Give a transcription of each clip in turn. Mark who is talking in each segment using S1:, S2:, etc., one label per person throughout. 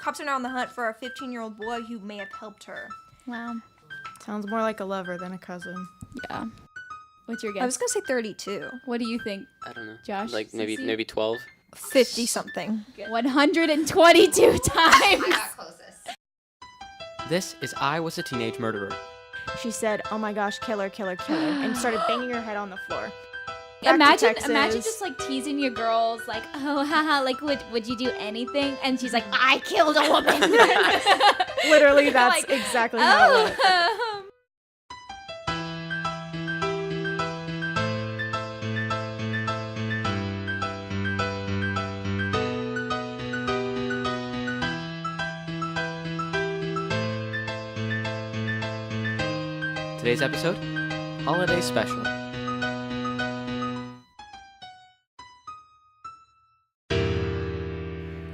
S1: Cops are now on the hunt for a 15-year-old boy who may have helped her.
S2: Wow.
S3: Sounds more like a lover than a cousin.
S2: Yeah. What's your guess?
S1: I was going to say 32.
S2: What do you think?
S4: I don't know.
S2: Josh,
S4: Like maybe
S2: Sissy?
S4: maybe 12.
S1: 50-something.
S2: 122 times.
S5: Closest.
S4: This is I Was a Teenage Murderer.
S3: She said, "Oh my gosh, killer, killer, killer," and started banging her head on the floor. Back to
S2: Imagine
S3: Texas.
S2: just like teasing your girls, like, oh, haha, like, would you do anything? And she's like, I killed a woman.
S3: Literally, that's
S2: Like,
S3: exactly how it went.
S2: oh.
S4: Today's episode, Holiday Special.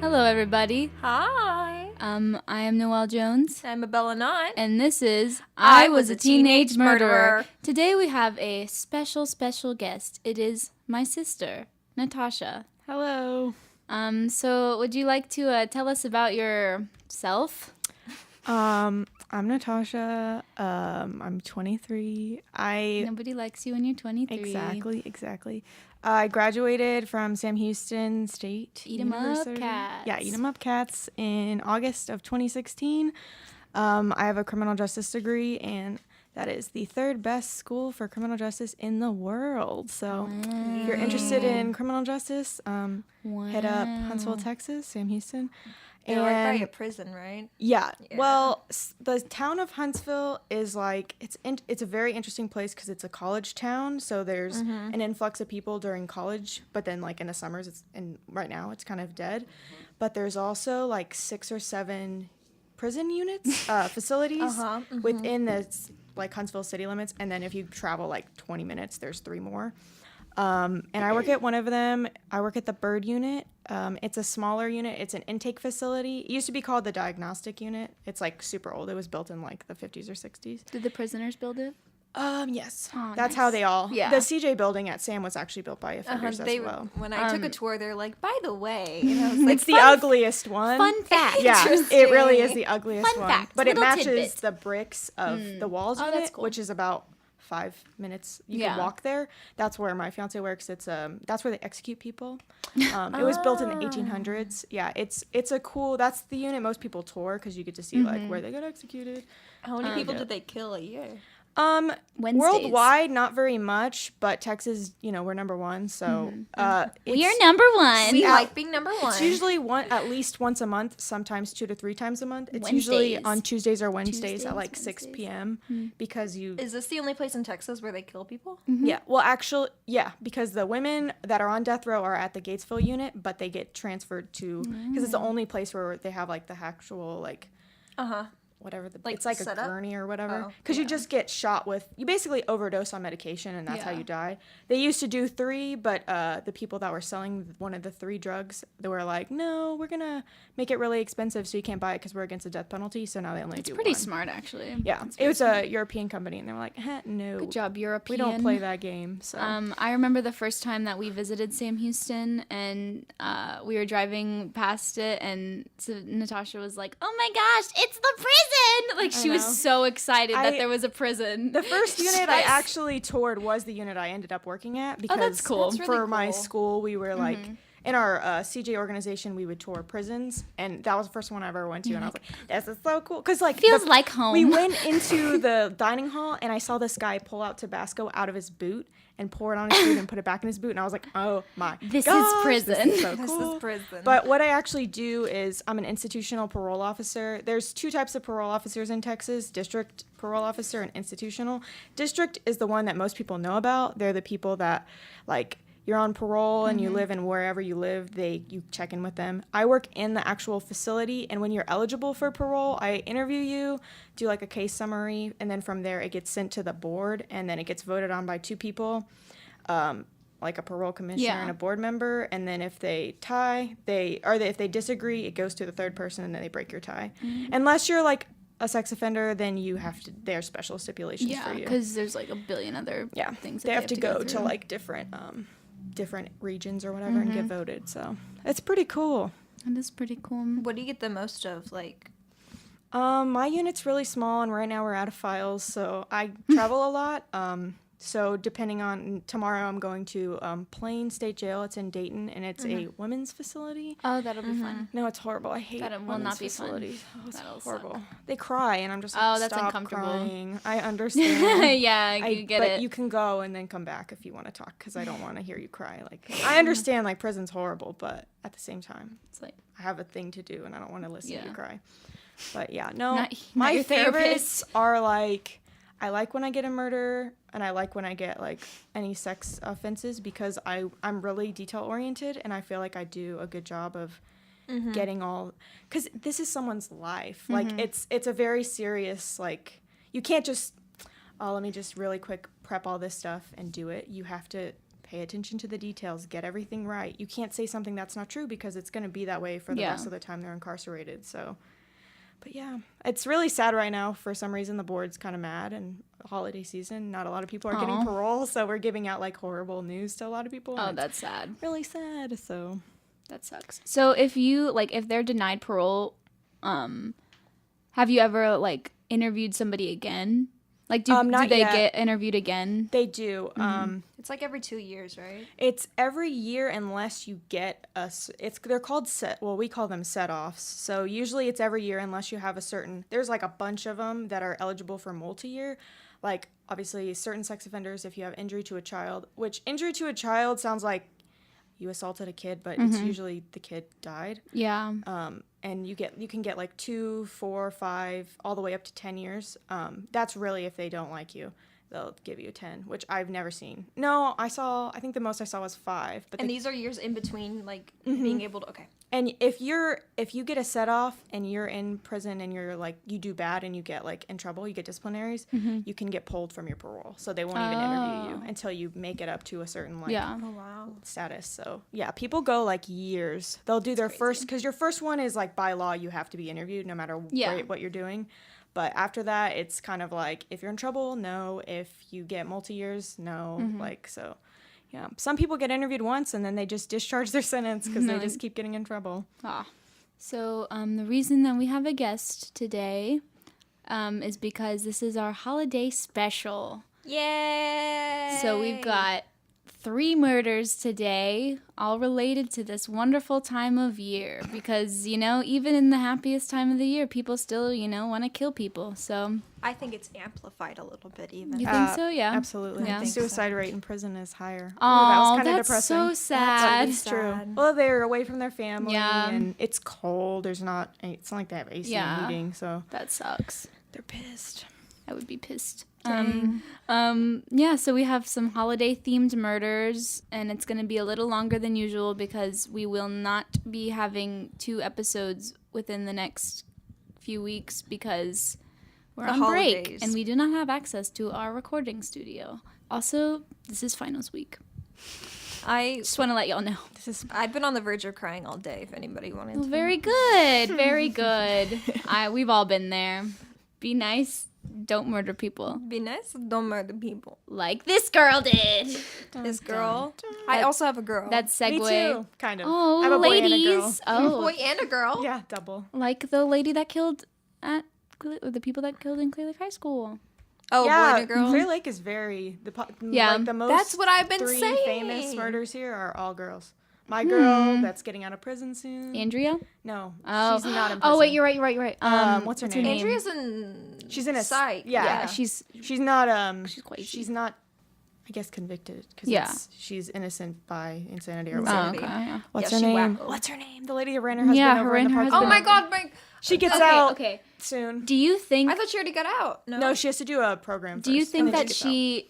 S2: Hello, everybody.
S1: Hi.
S2: I am Noel Jones.
S1: I'm Abella Knott.
S2: And this is
S1: I Was a Teenage Murderer.
S2: Today we have a special guest. It is my sister, Natasha.
S3: Hello.
S2: So would you like to tell us about yourself?
S3: I'm Natasha. I'm 23.
S2: Nobody likes you when you're 23.
S3: Exactly. I graduated from Sam Houston State
S2: Eat 'em up,
S3: University.
S2: cats.
S3: Yeah, Eat 'em Up Cats in August of 2016. I have a criminal justice degree, and that is the third best school for criminal justice in the world. So if you're interested in criminal justice, head up Huntsville, Texas, Sam Houston.
S1: You're right by a prison, right?
S3: Yeah.
S1: Yeah.
S3: Well, the town of Huntsville is like it's a very interesting place because it's a college town. So there's an influx of people during college, but then like in the summers, right now it's kind of dead. But there's also like 6 or 7 prison units, facilities within the like Huntsville city limits, and then if you travel like 20 minutes, there's 3 more. And I work at one of them. I work at the Bird unit. It's a smaller unit. It's an intake facility. It used to be called the diagnostic unit. It's like super old. It was built in like the 50s or 60s.
S2: Did the prisoners build it?
S3: Yes.
S2: Oh,
S3: That's
S2: nice.
S3: how they all.
S2: Yeah.
S3: The CJ building at Sam was actually built by offenders as well.
S1: When I took a tour, they're like, by the way, and I was like,
S3: It's the ugliest one.
S2: Fun fact.
S3: Yeah, it really is the ugliest
S2: Fun
S3: one.
S2: fact,
S3: But it
S2: little
S3: matches
S2: tidbit.
S3: the bricks of the walls
S2: Oh,
S3: of
S2: that's
S3: it,
S2: cool.
S3: which is about 5 minutes. You
S2: Yeah.
S3: can walk there. That's where my fiance works. It's that's where they execute people. It was built in the 1800s. Yeah, it's a cool. That's the unit most people tour because you get to see like where they got executed.
S1: how many people did they kill a year?
S2: Wednesdays.
S3: Worldwide, not very much, but Texas, we're number 1. So
S2: We are number one.
S1: We like being number one.
S3: It's usually at least once a month, sometimes 2 to 3 times a month. It's usually
S2: Wednesdays.
S3: on Tuesdays or Wednesdays
S2: Tuesdays,
S3: at like 6
S2: Wednesdays.
S3: p.m. because
S1: Is this the only place in Texas where they kill people?
S3: yeah, well actually, yeah, because the women that are on death row are at the Gatesville unit, but they get transferred to, because it's the only place where they have like the actual like, whatever, it's like a
S1: setup?
S3: gurney or whatever,
S1: Oh,
S3: because you just get shot with, you basically overdose on medication and that's how
S2: Yeah.
S3: you die. They used to do 3, but the people that were selling one of the 3 drugs, they were like, no, we're gonna make it really expensive so you can't buy it because we're against the death penalty, so now they only do
S2: Pretty
S3: 1.
S2: smart, actually.
S3: Yeah, it was a European company and they were like, no,
S2: Good job, European.
S3: we don't play that game. So
S2: I remember the first time that we visited Sam Houston, and we were driving past it, and so Natasha was like, "Oh my gosh, it's the prison!" Like she was so excited that there was a prison.
S3: the first unit I actually toured was the unit I ended up working at because
S2: that's cool.
S1: That's
S3: for
S1: really
S3: my
S1: cool.
S3: school we were like in our CJ organization we would tour prisons, and that was the first one I ever went to, and I was like, this is so cool because like
S2: Feels like home.
S3: we went into the dining hall and I saw this guy pull out Tabasco out of his boot and pour it on his food and put it back in his boot, and I was like, oh my
S2: This is
S3: gosh,
S2: prison.
S3: this is so
S1: This
S3: cool.
S1: is prison.
S3: But what I actually do is I'm an institutional parole officer. There's 2 types of parole officers in Texas: district parole officer and institutional. District is the one that most people know about. They're the people that like you're on parole and you live in wherever you live, you check in with them. I work in the actual facility, and when you're eligible for parole, I interview you, do like a case summary, and then from there it gets sent to the board, and then it gets voted on by 2 people, like a parole commissioner and a board member, and then if they tie, if they disagree, it goes to the 3rd person, and then they break your tie. Unless you're like a sex offender, then you have to, there's special stipulations for
S2: yeah,
S3: you.
S2: because there's like a billion other things that
S3: they have to go to
S2: through.
S3: like different regions or whatever and get voted. So it's pretty cool.
S2: That is pretty cool.
S1: What do you get the most of? Like,
S3: My unit's really small, and right now we're out of files, so I travel a lot. So depending on tomorrow, I'm going to Plain State Jail. It's in Dayton, and it's a women's facility.
S2: Oh, that'll be fun.
S3: No, it's horrible. I hate
S2: That will
S3: women's
S2: not be fun.
S3: facilities. Oh, it's
S2: That'll
S3: horrible.
S2: suck.
S3: They cry, and I'm just like,
S2: Oh, that's
S3: stop
S2: uncomfortable.
S3: crying. I understand.
S2: Yeah, you get
S3: but
S2: it.
S3: you can go and then come back if you want to talk, because I don't want to hear you cry. Like, I understand, like, prison's horrible, but at the same time,
S2: It's like,
S3: I have a thing to do, and I don't want to listen to
S2: Yeah.
S3: you cry. But yeah, no,
S2: Not
S3: my
S2: your
S3: favorites are like, I like when I get a murder, and I like when I get like any sex offenses, because I'm really detail oriented, and I feel like I do a good job of getting all, because this is someone's life. Like it's a very serious, like, you can't just, oh, let me just really quick prep all this stuff and do it. You have to pay attention to the details, get everything right. You can't say something that's not true, because it's going to be that way for the rest of the time they're incarcerated. So, but yeah, it's really sad right now. For some reason, the board's kind of mad, and holiday season, not a lot of people are getting parole, so we're giving out like horrible news to a lot of people.
S2: oh,
S3: and
S2: that's sad.
S3: it's really sad. So
S2: That sucks. So if you if they're denied parole, have you ever like interviewed somebody again? Like, do
S3: Not
S2: they
S3: yet.
S2: get interviewed again?
S3: they do.
S1: it's like every 2 years, right?
S3: It's every year unless you get they're called we call them set-offs. So usually it's every year unless you have a certain, there's like a bunch of them that are eligible for multi-year. Like, obviously, certain sex offenders, if you have injury to a child, which injury to a child sounds like you assaulted a kid, but it's usually the kid died.
S2: Yeah.
S3: And you can get like 2, 4, 5, all the way up to 10 years. That's really if they don't like you, they'll give you 10, which I've never seen. No, I think the most I saw was 5. But
S1: And these are years in between, like, being able to, okay.
S3: and if you get a set off and you're in prison and you're like, you do bad and you get like in trouble, you get disciplinaries, you can get pulled from your parole. So they won't even interview you until you make it up to a certain like
S1: Oh, wow.
S3: status. So yeah, people go like years. They'll do their first, because your first one is like by law you have to be interviewed no matter what you're doing. But after that, it's kind of like, if you're in trouble, no. If you get multi-years, no. Like, so, yeah. Some people get interviewed once, and then they just discharge their sentence because they just keep getting in trouble.
S2: So the reason that we have a guest today is because this is our holiday special.
S1: Yay!
S2: So we've got 3 murders today, all related to this wonderful time of year. Because, even in the happiest time of the year, people still, want to kill people. So
S1: I think it's amplified a little bit, even.
S2: you think so? Yeah.
S3: Absolutely.
S2: Yeah.
S3: The suicide rate in prison is higher.
S2: Oh,
S3: kinda
S2: that's
S3: depressing.
S2: so sad.
S3: It's true.
S1: sad.
S3: Well, they're away from their family,
S2: Yeah.
S3: and it's cold. It's not like they have AC and heating, so
S2: That sucks.
S3: they're pissed.
S2: I would be pissed.
S1: Dang.
S2: Yeah, so we have some holiday themed murders, and it's going to be a little longer than usual because we will not be having 2 episodes within the next few weeks because we're
S1: The
S2: on break
S1: holidays.
S2: and we do not have access to our recording studio. Also, this is finals week. Just want to let y'all know.
S1: I've been on the verge of crying all day, if anybody wanted
S2: Well,
S1: to.
S2: very good. Very good. We've all been there. Be nice. Don't murder people.
S1: Be nice, don't murder people.
S2: Like this girl did.
S1: This girl. I also have a girl.
S2: That segue.
S3: Me too, kind of.
S2: Oh,
S3: I have a boy
S2: ladies.
S3: and a girl.
S2: Oh,
S1: boy and a girl.
S3: Yeah, double.
S2: like the lady that killed the people that killed in Clear Lake High School.
S1: Oh,
S3: yeah,
S1: boy and a girl.
S3: Clear Lake is
S2: Yeah.
S3: like the most.
S1: That's what I've been
S3: 3
S1: saying.
S3: famous murders here are all girls. My girl that's getting out of prison soon.
S2: Andrea?
S3: No,
S2: Oh.
S3: she's not in prison.
S2: Oh, wait, you're right.
S3: What's her name?
S1: Andrea's in.
S3: She's in a
S1: psych.
S3: Yeah,
S2: she's
S3: not.
S2: She's crazy.
S3: She's not. I guess convicted because
S2: Yeah.
S3: she's innocent by insanity or
S2: Oh,
S3: whatever.
S2: okay. Yeah.
S3: What's
S1: Yeah,
S3: her
S1: she
S3: name?
S1: wacko.
S3: What's her name? The lady that ran her husband
S2: Yeah,
S3: over
S2: her
S3: in the
S2: and her
S3: park.
S1: Oh my god, my.
S3: She gets
S1: Okay,
S3: out
S2: Okay.
S3: soon.
S2: Do you think
S1: I thought she already got out.
S3: No, she has to do a program.
S2: do you
S3: first,
S2: think
S3: and then
S2: that
S3: gets
S2: she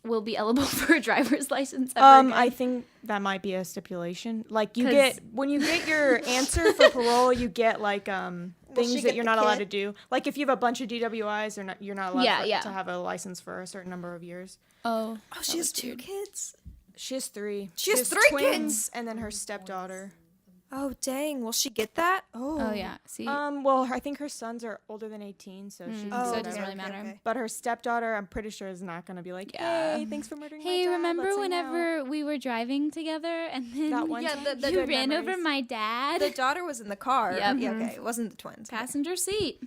S2: will be eligible for a driver's license ever
S3: out.
S2: again?
S3: I think that might be a stipulation. Like you
S2: 'Cause-
S3: get when you get your answer for parole, you get like things
S1: she
S3: that
S1: get
S3: you're
S1: the
S3: not allowed to
S1: kit?
S3: do. Like if you have a bunch of DWIs, you're not allowed
S2: Yeah, yeah.
S3: to have a license for a certain number of years.
S2: Oh.
S1: Oh, she has 2 kids.
S3: She has 3.
S1: She has 3
S3: twins
S1: kids?
S3: and then her stepdaughter.
S1: Oh, dang. Will she get that?
S2: Oh yeah. See.
S3: Well, I think her sons are older than 18, so she can
S2: so
S3: do
S2: it doesn't
S3: whatever.
S2: really matter.
S3: But her stepdaughter, I'm pretty sure, is not going to be like,
S2: Yeah.
S3: hey, thanks for murdering my
S2: Hey,
S3: dad.
S2: remember
S3: Let's hang out."
S2: whenever we were driving together and then
S3: That one
S1: Yeah,
S3: time?
S1: the
S2: you
S1: good
S2: ran over
S1: memories.
S2: my dad?
S1: The daughter was in the car.
S2: Yep.
S1: Yeah, okay. It wasn't the twins. Okay.
S2: Passenger seat.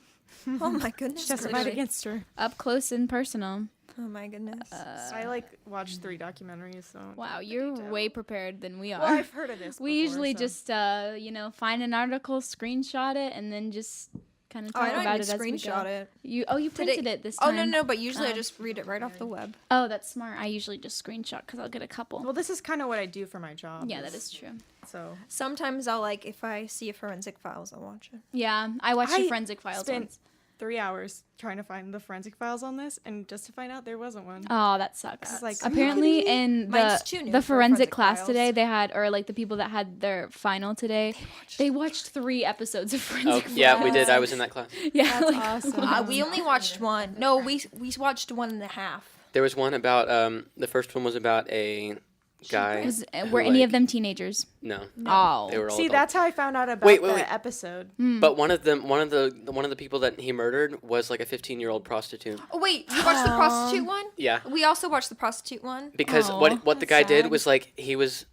S1: Oh, my goodness.
S3: She testified against her.
S2: Up close and personal.
S1: Oh, my goodness.
S3: I watched 3 documentaries, so.
S2: Wow, you're way prepared than we are.
S3: Well, I've heard of this.
S2: We
S3: before,
S2: usually
S3: so.
S2: just, find an article, screenshot it, and then just kind of
S1: Oh,
S2: talk
S1: I don't
S2: about
S1: even
S2: it as we go.
S1: screenshot it.
S2: You printed it this
S1: Oh,
S2: time.
S1: no, but usually I just read it right off the web.
S2: Oh, that's smart. I usually just screenshot because I'll get a couple.
S3: Well, this is kind of what I do for my job.
S2: Yeah, that is true.
S3: So.
S1: Sometimes I'll, if I see a Forensic Files, I'll watch it.
S2: Yeah, I watched the
S3: I
S2: Forensic Files
S3: spent
S2: once.
S3: 3 hours trying to find the forensic files on this, and just to find out there wasn't one.
S2: Oh, that sucks.
S3: It's like,
S2: Apparently, in
S1: Mine's too new
S2: the
S1: for
S2: forensic
S1: Forensic
S2: class
S1: Files.
S2: today, they had, or the people that had their final today, they watched 3 episodes of
S4: Oh,
S2: Forensic
S4: yeah, we
S2: Files.
S4: did. I was in that class.
S2: Yeah,
S3: That's awesome.
S1: We only watched one. No, we watched 1.5.
S4: There was one about, the first one was about a guy.
S2: were any of them teenagers?
S4: No.
S2: Oh.
S4: They were all
S3: See,
S4: adults.
S3: that's how I found out about
S4: Wait,
S3: the episode.
S4: But one of the people that he murdered was like a 15-year-old prostitute.
S1: Oh, wait. You watched the prostitute one?
S4: Yeah.
S1: We also watched the prostitute one.
S4: Because
S2: Aw,
S4: what the guy
S2: that's
S4: did
S2: sad.
S4: was he was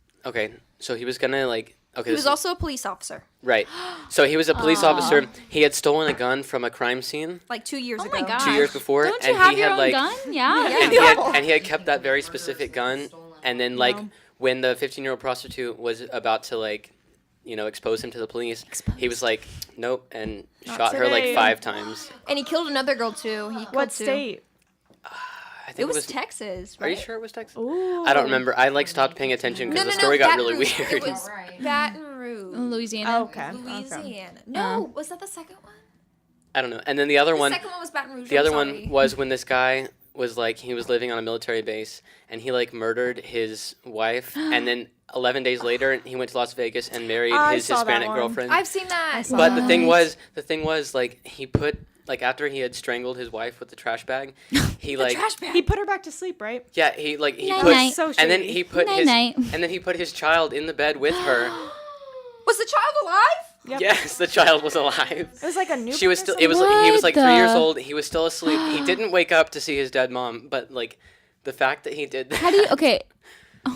S4: so he was gonna
S1: He was also a police officer,
S4: right. So he was a police officer. He had stolen a gun from a crime scene
S1: 2 years
S2: Oh
S1: ago.
S2: my gosh.
S4: 2 years before,
S2: Don't you
S4: and
S2: have
S4: he
S2: your
S4: had
S2: own gun? Yeah.
S4: and he had kept that very specific gun. And then when the 15-year-old prostitute was about to expose him to the police, he was like, nope, and shot her
S3: today.
S4: 5 times.
S1: And he killed another girl, too. He killed
S3: What
S1: 2.
S3: state?
S4: I think
S1: It was Texas,
S4: Are you
S1: right?
S4: sure it was Texas?
S3: Ooh.
S4: I don't remember. I stopped paying attention because the story got
S1: Baton
S4: really
S1: Rouge.
S4: weird.
S1: It was Baton Rouge.
S2: Louisiana.
S3: Oh, okay.
S1: Louisiana. No, was that the second one?
S4: I don't know. And then the other
S1: The
S4: one,
S1: second one was Baton Rouge.
S4: the
S1: I'm
S4: other
S1: sorry.
S4: one was when this guy was he was living on a military base and he murdered his wife, and then 11 days later he went to Las Vegas and married
S3: I
S4: his
S3: saw that
S4: Hispanic
S3: one.
S4: girlfriend.
S1: I've seen that.
S3: saw
S4: But
S3: that.
S4: the thing was he put after he had strangled his wife with the trash bag, he
S1: Trash bag.
S3: He put her back to sleep, right?
S4: yeah, he
S2: Night,
S4: put
S2: night.
S3: So
S4: and then
S3: shady.
S4: he put
S2: Night,
S4: his
S2: night.
S4: child in the bed with her.
S1: Was the child alive?
S3: Yep.
S4: Yes, the child was alive.
S3: It was like a new.
S4: She was still.
S3: person?
S4: It was. He was
S2: What
S4: 3 years
S2: the-
S4: old. He was still asleep. He didn't wake up to see his dead mom. But the fact that he did that.
S2: How do you? Okay.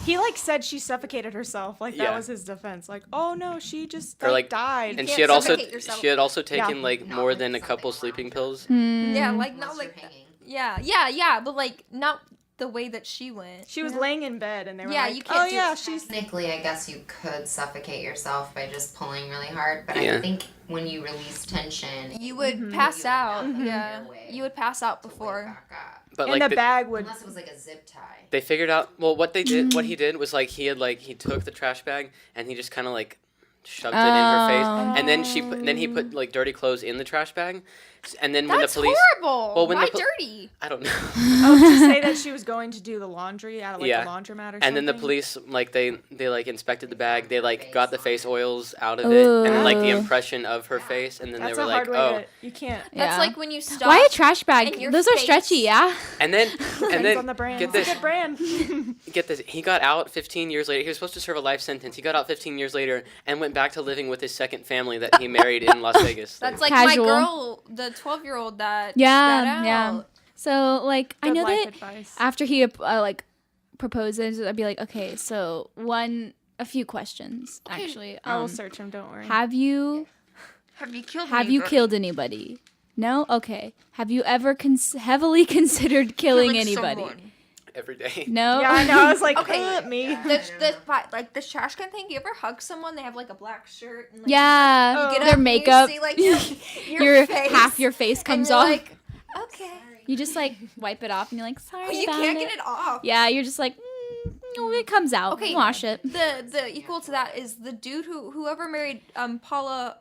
S3: He said she suffocated herself. That
S4: Yeah.
S3: was his defense. Oh no, she just
S4: Or,
S3: died.
S4: And
S1: can't
S4: she had also
S1: suffocate yourself.
S4: taken
S3: Yeah.
S4: more than a couple sleeping pills.
S1: Yeah,
S2: Hmm.
S1: not
S5: Unless
S1: like
S5: you're
S1: that.
S5: hanging.
S1: Yeah, but not the way that she went.
S3: She was laying in bed, and they were
S1: Yeah,
S3: like,
S1: you can't
S3: "Oh
S1: do
S3: yeah,
S1: it.
S3: she's."
S5: Technically, I guess you could suffocate yourself by just pulling really hard, but
S4: Yeah.
S5: I think when you release tension,
S1: You would
S3: Mm-hmm.
S1: pass
S5: You would
S1: out.
S5: not find
S1: Yeah,
S5: your way
S1: you would pass out
S5: to wake
S1: before.
S5: back up.
S4: But
S3: And the bag would.
S5: Unless it was like a zip tie.
S4: they figured out. Well, what he did was he took the trash bag and he just kind of shoved it in her face, and then he put dirty clothes in the trash bag, and then when
S1: That's
S4: the police.
S1: horrible.
S4: Well, when
S1: Why
S4: the pol-
S1: dirty?
S4: I don't know.
S3: To say that she was going to do the laundry out of
S4: Yeah.
S3: the laundromat or something.
S4: And then the police they inspected the bag. They got the face oils out of it and the
S2: Ooh.
S4: impression of her face, and then
S3: That's
S4: they
S3: a
S4: were
S3: hard
S4: like,
S3: way
S4: oh.
S3: to. You can't.
S1: That's
S2: Yeah.
S1: like when you stop.
S2: Why a trash
S1: and
S2: bag?
S1: your
S2: Those are
S1: face-
S2: stretchy, yeah.
S4: And then
S3: Depends on the brand.
S4: get
S3: It's
S4: this.
S3: a good brand.
S4: Get this. He got out 15 years later. He was supposed to serve a life sentence. He got out 15 years later and went back to living with his second family that he married in Las Vegas.
S1: That's like
S2: Casual.
S1: my girl, the 12-year-old that
S2: Yeah,
S1: got
S2: yeah.
S1: out.
S2: So I
S3: Good
S2: know
S3: life
S2: that
S3: advice.
S2: after he proposes, I'd be like, okay, so a few questions actually.
S3: I will search him. Don't worry.
S2: Have you
S1: Have you killed
S2: killed anybody? No. Okay. Have you ever heavily considered killing anybody?
S4: Every day.
S2: No.
S3: Yeah, I know. I was like,
S1: Okay.
S3: me.
S1: The trash can thing. You ever hug someone? They have a black shirt. And,
S2: Yeah.
S1: you get
S2: Their
S1: up and you
S2: makeup.
S1: see, your
S2: your
S1: face,
S2: half your face
S1: and
S2: comes
S1: you're
S2: off.
S1: like, okay.
S2: You just wipe it off and you're like, sorry
S1: You
S2: about
S1: can't
S2: it.
S1: get it off.
S2: Yeah, you're just like, no, it comes out.
S1: Okay.
S2: Wash it.
S1: The equal to that is the dude whoever married Paula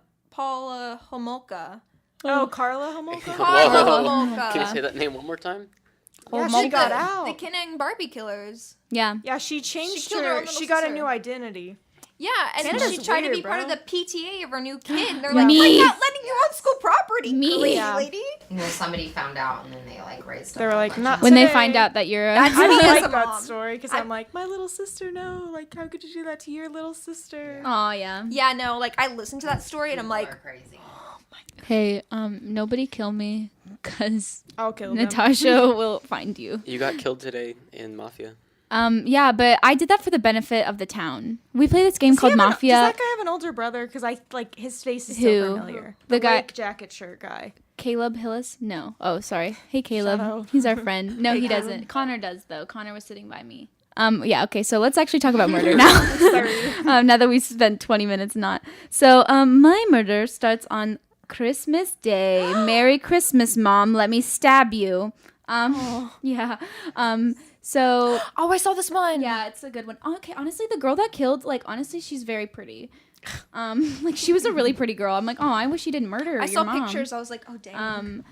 S1: Homolka.
S3: Oh, Carla Homolka.
S1: Paula
S4: Whoa.
S1: Homolka.
S4: Can you say that name one more time?
S3: Yeah,
S2: Homolka.
S3: she got
S1: the
S3: out.
S1: Ken and Barbie killers.
S2: Yeah.
S3: Yeah, she changed
S1: killed her own
S3: her.
S1: little
S3: She got a
S1: sister.
S3: new identity.
S1: Yeah, and
S3: Canada's
S1: she tried to be
S3: weird,
S1: part of
S3: bro.
S1: the PTA of her new kid. And they're like,
S2: Me.
S1: we're not letting you on school property,
S2: Me.
S1: crazy
S3: Yeah.
S1: lady.
S5: Well, somebody found out and then they like raised.
S3: They were like, not
S2: When they
S3: today.
S2: find out that you're
S3: I
S1: me
S3: don't
S1: as
S3: like
S1: a
S3: that
S1: mom.
S3: story because I'm like, my little sister, no. Like, how could you do that to your little sister?
S2: Oh, yeah.
S1: Yeah, no, like I listened to that story and I'm
S5: People
S1: like,
S5: are crazy.
S2: Hey, nobody kill me, because
S3: I'll kill them.
S2: Natasha will find you.
S4: You got killed today in Mafia.
S2: Yeah, but I did that for the benefit of the town. We play this game called
S3: Does
S2: Mafia.
S3: that guy have an older brother? Because I like his face is so
S2: Who?
S3: familiar.
S2: The guy-
S3: Lake jacket shirt guy.
S2: Caleb Hillis? No. Oh, sorry. Hey, Caleb.
S3: Shadow.
S2: He's our friend. No,
S3: Hey,
S2: he
S3: Caleb.
S2: doesn't. Connor does, though. Connor was sitting by me. Yeah, okay, so let's actually talk about murder now. Now that we spent 20 minutes not. So, my murder starts on Christmas Day. Merry Christmas, Mom. Let me stab you. Yeah. So,
S1: oh, I saw this one.
S2: yeah, it's a good one. Okay, honestly, the girl that killed, like, honestly, she's very pretty. Like, she was a really pretty girl. I'm like, oh, I wish she didn't murder
S1: I
S2: your
S1: saw
S2: mom.
S1: pictures. I was like, oh dang.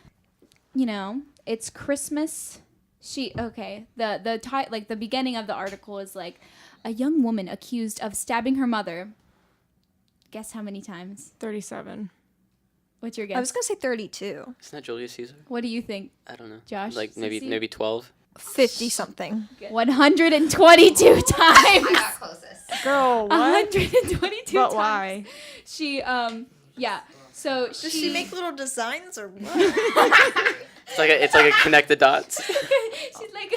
S2: You know, it's Christmas. The beginning of the article is like, a young woman accused of stabbing her mother. Guess how many times?
S3: 37.
S2: What's your guess?
S1: I was gonna say 32.
S4: Isn't that Julius Caesar?
S2: What do you think,
S4: I don't know.
S2: Josh?
S4: Like maybe
S2: Sissy?
S4: maybe 12.
S1: 50 something.
S2: 122 times.
S5: I got closest.
S3: Girl, what?
S2: 122
S3: But
S2: times.
S3: why?
S2: She, yeah. So
S1: Does she make little designs or what?
S4: It's like a connect the dots.
S2: She's like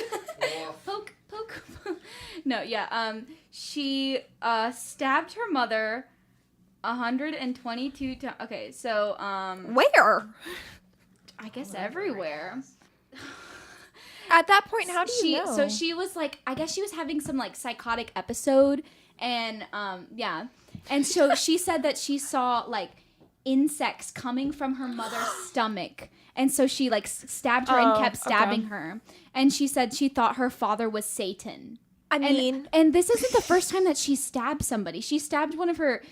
S2: poke. No, yeah. She stabbed her mother 122 times. Okay, so
S1: Where?
S2: I guess everywhere.
S1: At that point, how do you know?
S2: So she was like, I guess she was having some like psychotic episode, and yeah, and so she said that she saw like insects coming from her mother's stomach, and so she like stabbed her and kept stabbing her, and she said she thought her father was Satan.
S1: I mean,
S2: And this isn't the first time that she stabbed somebody. She stabbed one of her.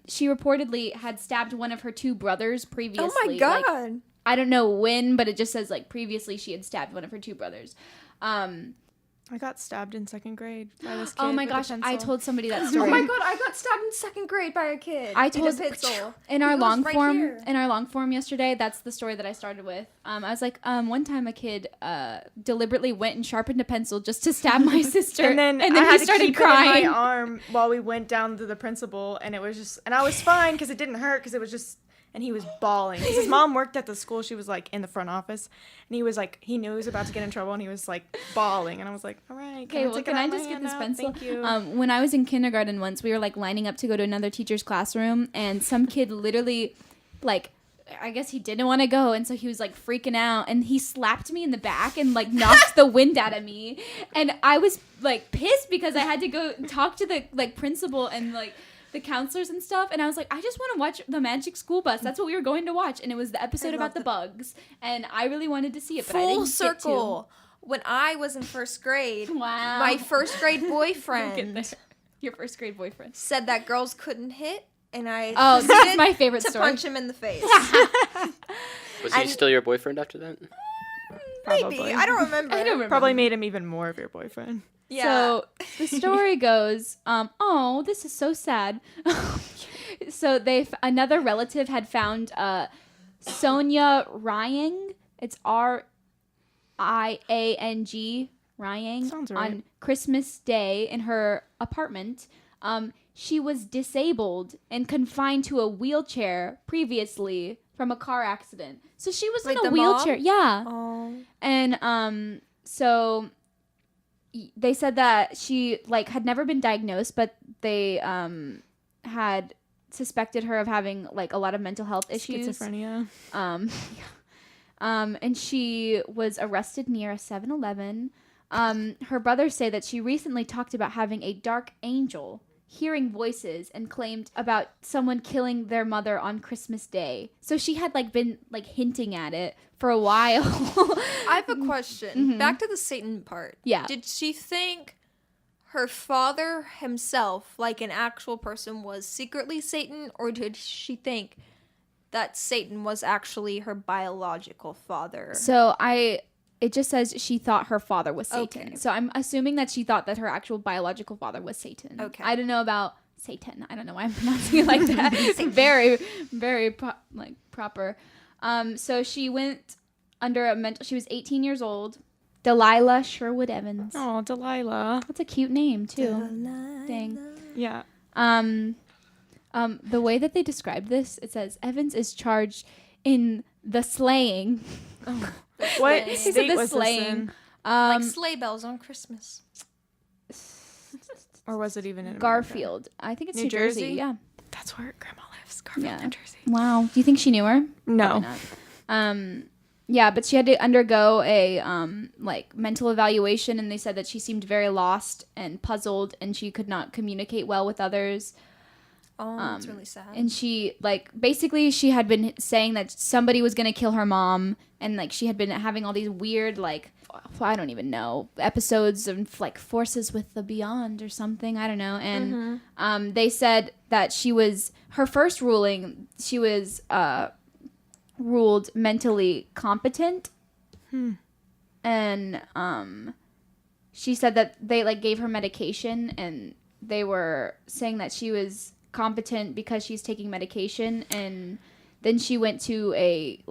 S2: She reportedly had stabbed one of her two brothers previously.
S1: oh my god.
S2: Like, I don't know when, but it just says like previously she had stabbed one of her two brothers.
S3: I got stabbed in 2nd grade by this kid.
S2: Oh my
S3: with a
S2: gosh, I
S3: pencil.
S2: told somebody that
S1: Oh
S2: story.
S1: my god, I got stabbed in 2nd grade by a kid.
S2: I
S1: with
S2: told
S1: a pencil.
S2: in our
S1: It was
S2: long
S1: right
S2: form
S1: here.
S2: yesterday. That's the story that I started with. I was like, one time a kid deliberately went and sharpened a pencil just to stab my sister,
S3: And then I
S2: he
S3: had
S2: started
S3: to keep
S2: crying.
S3: it in my arm while we went down to the principal, and it was just, and I was fine because it didn't hurt because it was just, and he was bawling. 'Cause his mom worked at the school. She was like in the front office, and he was like, he knew he was about to get in trouble, and he was like bawling, and I was like, all right,
S2: Okay, well,
S3: take
S2: can
S3: it out
S2: I
S3: of my
S2: just get
S3: hand
S2: this
S3: now?
S2: pencil?
S3: Thank you.
S2: When I was in kindergarten once, we were like lining up to go to another teacher's classroom, and some kid literally, like, I guess he didn't want to go, and so he was like freaking out, and he slapped me in the back and like knocked the wind out of me, and I was like pissed because I had to go talk to the like principal and like the counselors and stuff, and I was like, I just want to watch the Magic School Bus. That's what we were going to watch, and it was the episode about the bugs, and I really wanted to see it, but I
S1: Full
S2: didn't
S1: circle. When I was in 1st grade,
S2: get to. Wow.
S1: my 1st grade
S2: Look at
S1: boyfriend
S2: that. Your 1st grade boyfriend.
S1: said that girls couldn't hit, and I
S2: Oh, this
S1: proceeded
S2: is my favorite
S1: to
S2: story.
S1: punch him in the face.
S4: Was he
S1: And-
S4: still your boyfriend after that?
S1: Maybe.
S3: Probably.
S1: I don't remember.
S2: I don't remember.
S3: Probably made him even more of your boyfriend.
S1: Yeah.
S2: So the story goes, oh, this is so sad. So another relative had found Sonia Ryang. It's Riang Ryang
S3: Sounds right.
S2: on Christmas Day in her apartment. She was disabled and confined to a wheelchair previously from a car accident. So she was
S1: Wait,
S2: in a
S1: the
S2: wheelchair.
S1: mom?
S2: Yeah.
S1: Oh.
S2: And so they said that she like had never been diagnosed, but they had suspected her of having like a lot of mental health issues.
S3: Schizophrenia.
S2: And she was arrested near a 7-Eleven. Her brothers say that she recently talked about having a dark angel, hearing voices, and claimed about someone killing their mother on Christmas Day. So she had like been like hinting at it for a while.
S1: I have a question. Back to the Satan part.
S2: Yeah.
S1: Did she think her father himself, like an actual person, was secretly Satan, or did she think that Satan was actually her biological father?
S2: So it just says she thought her father was Satan.
S1: Okay.
S2: So I'm assuming that she thought that her actual biological father was Satan.
S1: Okay.
S2: I don't know about Satan. I don't know why I'm pronouncing it like that. Very, very proper. So she went under a mental. She was 18 years old. Delilah Sherwood Evans.
S3: Oh, Delilah.
S2: That's a cute name too. Dang.
S3: Yeah.
S2: The way that they describe this, it says Evans is charged in the slaying.
S3: Oh. What
S2: They
S3: state
S2: said the
S3: was this
S2: slaying.
S3: in?
S1: Like sleigh bells on Christmas.
S3: Or was it even in America?
S2: Garfield. I think it's
S3: New
S2: New Jersey.
S3: Jersey?
S2: Yeah.
S3: That's where Grandma lives. Garfield,
S2: Yeah.
S3: New Jersey.
S2: Wow. Do you think she knew her?
S3: No.
S2: Probably not. Yeah, but she had to undergo a like mental evaluation, and they said that she seemed very lost and puzzled, and she could not communicate well with others.
S1: Oh, that's really sad.
S2: And she basically she had been saying that somebody was gonna kill her mom, and like she had been having all these weird I don't even know episodes of like forces with the beyond or something. I don't know. And they said that her first ruling, she was ruled mentally competent. And she said that they gave her medication, and they were saying that she was competent because she's taking medication, and then she went to a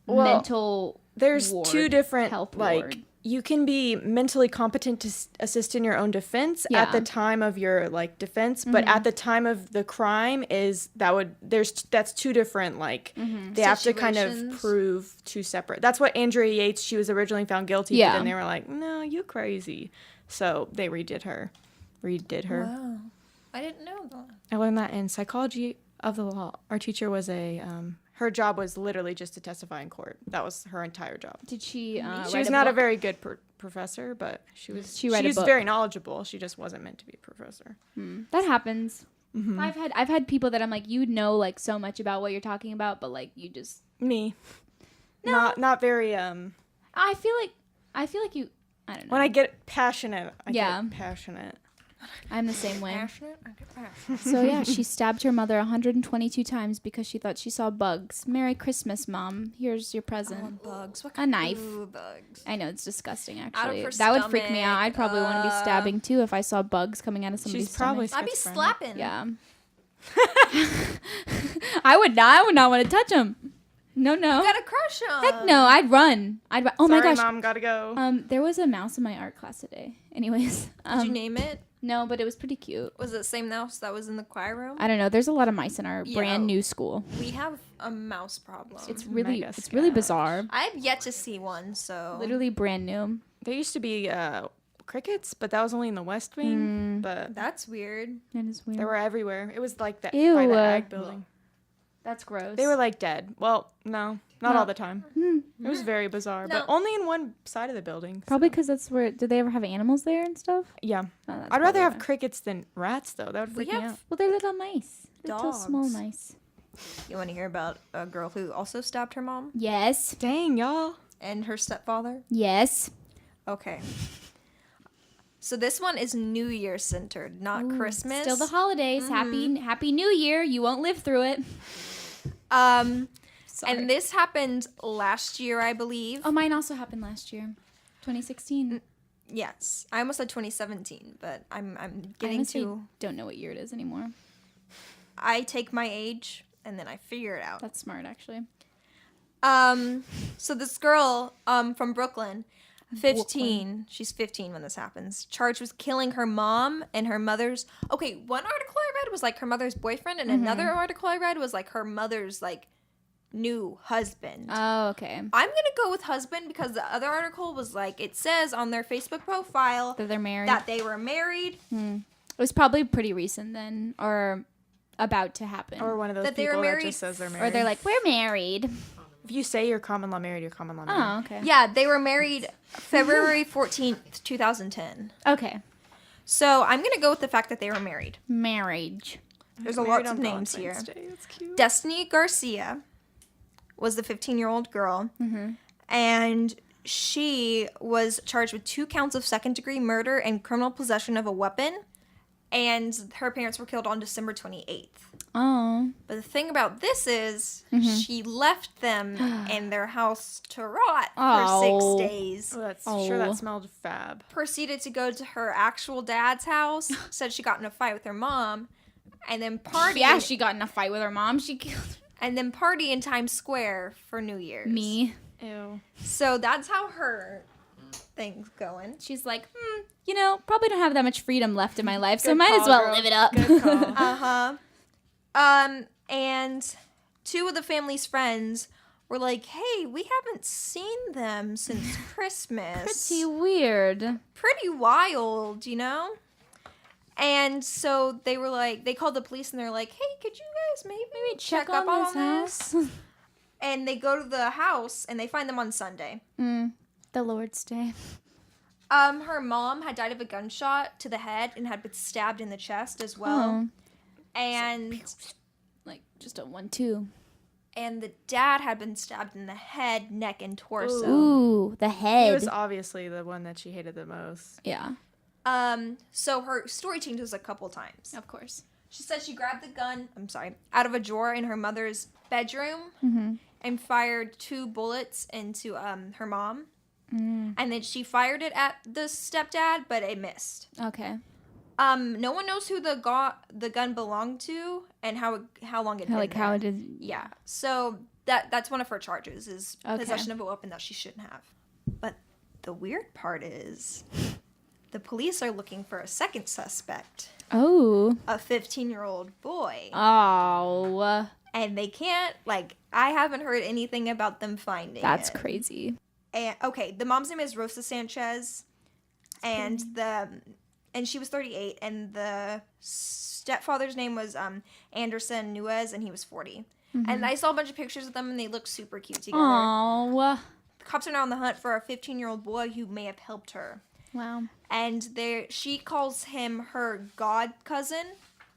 S2: mental
S3: There's
S2: ward,
S3: two different
S2: health ward.
S3: You can be mentally competent to assist in your own defense at the time of your defense, but at the time of the crime that's two different they have to kind of
S1: Situations.
S3: prove two separate. That's what Andrea Yates, she was originally found guilty, but then they were like, no, you crazy. So they redid her.
S1: Wow. I didn't know that.
S3: I learned that in psychology of the law. Our teacher was her job was literally just to testify in court. That was her entire job.
S2: Did she
S3: She was not a very good professor, but she was very knowledgeable. She just wasn't meant to be a professor.
S2: That happens. I've had people that I'm like, you know so much about what you're talking about, but you just
S3: Me. No. Not very
S2: I feel like you I don't know.
S3: when I get passionate, I
S2: Yeah.
S3: get passionate.
S2: I'm the same way.
S1: Passionate? I get passionate.
S2: So yeah, she stabbed her mother 122 times because she thought she saw bugs. Merry Christmas, Mom. Here's your present.
S1: Bugs. What
S2: A knife.
S1: Ooh, bugs.
S2: I know it's disgusting.
S1: Out of
S2: Actually,
S1: her
S2: that would freak me out.
S1: stomach,
S2: I'd probably want to be stabbing too if I saw bugs coming out of somebody's
S3: She's probably
S2: stomach.
S1: I'd be
S3: schizophrenic.
S1: slapping.
S2: Yeah. I would not. I would not want to touch them. No.
S1: You got a crush on.
S2: Heck no. I'd run. Oh my
S3: Sorry,
S2: gosh.
S3: Mom, gotta go.
S2: There was a mouse in my art class today. Anyways.
S1: Did you name it?
S2: No, but it was pretty cute.
S1: Was it the same mouse that was in the choir room?
S2: I don't know. There's a lot of mice in our
S1: Yeah.
S2: brand new school.
S1: We have a mouse problem.
S2: It's really
S3: Mega
S2: really
S3: scat.
S2: bizarre.
S1: I've yet to see one, so
S2: Literally brand new.
S3: There used to be crickets, but that was only in the West Wing. But
S1: that's weird.
S2: That is weird.
S3: they were everywhere. It was like that by
S2: Ew.
S3: the ag building.
S2: That's gross.
S3: They were dead. Well, no, not
S2: No.
S3: all the time. It was very bizarre, but
S1: No.
S3: only in one side of the building.
S2: probably because that's where. Did they ever have animals there and stuff?
S3: Yeah.
S2: Oh, that's
S3: I'd rather
S2: probably
S3: have
S2: why.
S3: crickets than rats, though. That would freak me
S1: have-
S3: out.
S2: Well, they're little mice. Little small
S1: Dogs.
S2: mice.
S1: You want to hear about a girl who also stabbed her mom
S2: Yes.
S3: Dang, y'all.
S1: and her stepfather?
S2: Yes.
S1: Okay. So this one is New Year centered, not Christmas.
S2: Still the holidays. Happy New Year. You won't live through it. Sorry.
S1: And this happened last year, I believe.
S2: Oh, mine also happened last year, 2016.
S1: Yes, I almost said 2017, but I'm
S2: I
S1: getting
S2: honestly
S1: to.
S2: don't know what year it is anymore.
S1: I take my age and then I figure it out.
S2: That's smart, actually.
S1: So this girl, from Brooklyn, 15. She's 15 when this happens. Charged with killing her mom and her mother's. Okay, one article I read was her mother's boyfriend, and another article I read was her mother's new husband.
S2: Oh, okay.
S1: I'm gonna go with husband because the other article was it says on their Facebook profile
S2: That they're married.
S1: that they were married.
S2: It was probably pretty recent then, or about to happen.
S3: Or one of those
S1: That they were
S3: people that
S1: married-
S3: just says they're married.
S2: Or they're like, we're married.
S3: if you say you're common law married, you're common law married.
S2: Oh, okay.
S1: Yeah, they were married February 14th, 2010.
S2: Okay.
S1: So I'm gonna go with the fact that they were married.
S2: Marriage.
S1: There's a
S3: Married
S1: lot of
S3: on
S1: names
S3: Valentine's
S1: here.
S3: Day. That's cute.
S1: Destiny Garcia was the 15-year-old girl, and she was charged with 2 counts of second-degree murder and criminal possession of a weapon, and her parents were killed on December 28th.
S2: Oh.
S1: But the thing about this is she left them in their house to rot
S2: Oh.
S1: for 6 days.
S3: Oh, that's
S2: Oh.
S3: sure that smelled fab.
S1: Proceeded to go to her actual dad's house, said she got in a fight with her mom, and then partied.
S2: Yeah, she got in a fight with her mom. She killed.
S1: and then party in Times Square for New Year's.
S2: Me.
S3: Ew.
S1: So that's how her thing's going.
S2: She's like, probably don't have that much freedom left in my life, so
S3: Good
S2: might as
S3: call,
S2: well
S3: girl.
S2: live it up.
S3: Good call.
S1: And two of the family's friends were like, hey, we haven't seen them since Christmas.
S2: Pretty weird.
S1: Pretty wild, And so they were like, they called the police and they're like, hey, could you guys maybe check up on this? And they go to the house and they find them on Sunday.
S2: The Lord's Day.
S1: Her mom had died of a gunshot to the head and had been stabbed in the chest as well. And
S2: Like, just a 1-2.
S1: and the dad had been stabbed in the head, neck, and torso.
S2: Ooh, the
S3: He
S2: head.
S3: was obviously the one that she hated the most.
S2: Yeah,
S1: So her story changes a couple times.
S2: of course.
S1: She said she grabbed the gun, out of a drawer in her mother's bedroom and fired 2 bullets into her mom. And then she fired it at the stepdad, but it missed.
S2: Okay.
S1: No one knows who the gun belonged to and how long it had been
S2: How
S1: there.
S2: it is.
S1: Yeah. So that's one of her charges is
S2: Okay.
S1: possession of a weapon that she shouldn't have. But the weird part is the police are looking for a second suspect,
S2: Oh.
S1: a 15-year-old boy.
S2: Oh.
S1: And they can't, I haven't heard anything about them finding
S2: That's
S1: it.
S2: crazy.
S1: And okay, the mom's name is Rosa Sanchez, and she was 38, and the stepfather's name was Anderson Nuez, and he was 40. And I saw a bunch of pictures of them, and they look super cute together.
S2: Oh.
S1: The cops are now on the hunt for a 15-year-old boy who may have helped her,
S2: Wow.
S1: and she calls him her god cousin,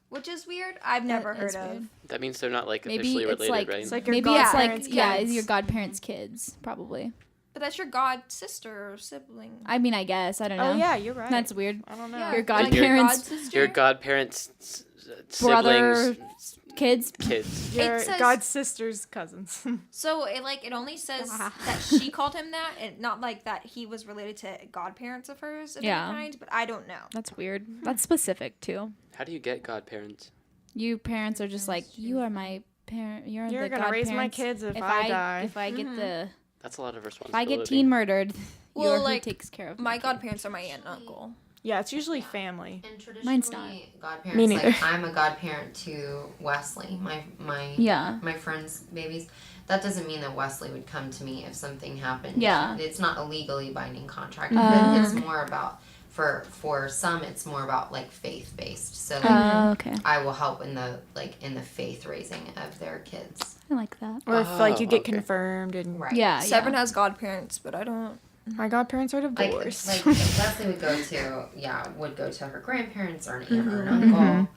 S1: which is weird. I've never heard
S2: is
S1: of.
S2: weird.
S4: That means they're not like
S2: Maybe
S4: officially
S2: it's
S4: related,
S2: like
S4: right?
S3: It's like your
S2: maybe it's like
S3: godparents'
S2: it's
S3: kids.
S2: your godparents' kids probably.
S1: But that's your god sister or sibling.
S2: I mean, I guess I don't know.
S3: Oh yeah, you're right.
S2: That's weird.
S3: I don't know.
S1: Yeah,
S2: Your
S1: like
S2: godparents,
S1: godsister?
S4: Your godparents'
S2: brother,
S4: siblings,
S2: kids.
S4: kids.
S3: Your
S1: It says-
S3: god sister's cousins.
S1: So it only says that she called him that, and not like that he was related to godparents of hers of
S2: Yeah.
S1: any kind. But I don't know.
S2: That's weird. That's specific too.
S4: How do you get godparents?
S2: You parents are just like, you are my parent. You're
S3: You're
S2: the
S3: gonna raise my
S2: godparents.
S3: kids if I die.
S2: If I get the
S4: That's a lot of
S2: if
S4: responsibility.
S2: I get teen murdered,
S1: Well,
S2: you're
S1: like,
S2: who takes care of
S1: My
S2: kid.
S1: godparents are my aunt and uncle.
S3: Yeah, it's usually family.
S5: And traditionally,
S2: Mine's not.
S5: godparents.
S3: Me neither.
S5: Like, I'm a godparent to Wesley, my
S2: Yeah.
S5: my friend's babies. That doesn't mean that Wesley would come to me if something happened.
S2: Yeah.
S5: It's not a legally binding contract. But it's more about for some it's more about like faith based. So like,
S2: Okay.
S5: I will help in the faith raising of their kids.
S2: I like that.
S3: Or if you get
S4: okay.
S3: confirmed and
S5: Right.
S2: Yeah.
S1: Severn has godparents, but I don't.
S3: my godparents are
S5: Like
S3: divorced.
S5: Leslie would go to her grandparents or an aunt or an uncle.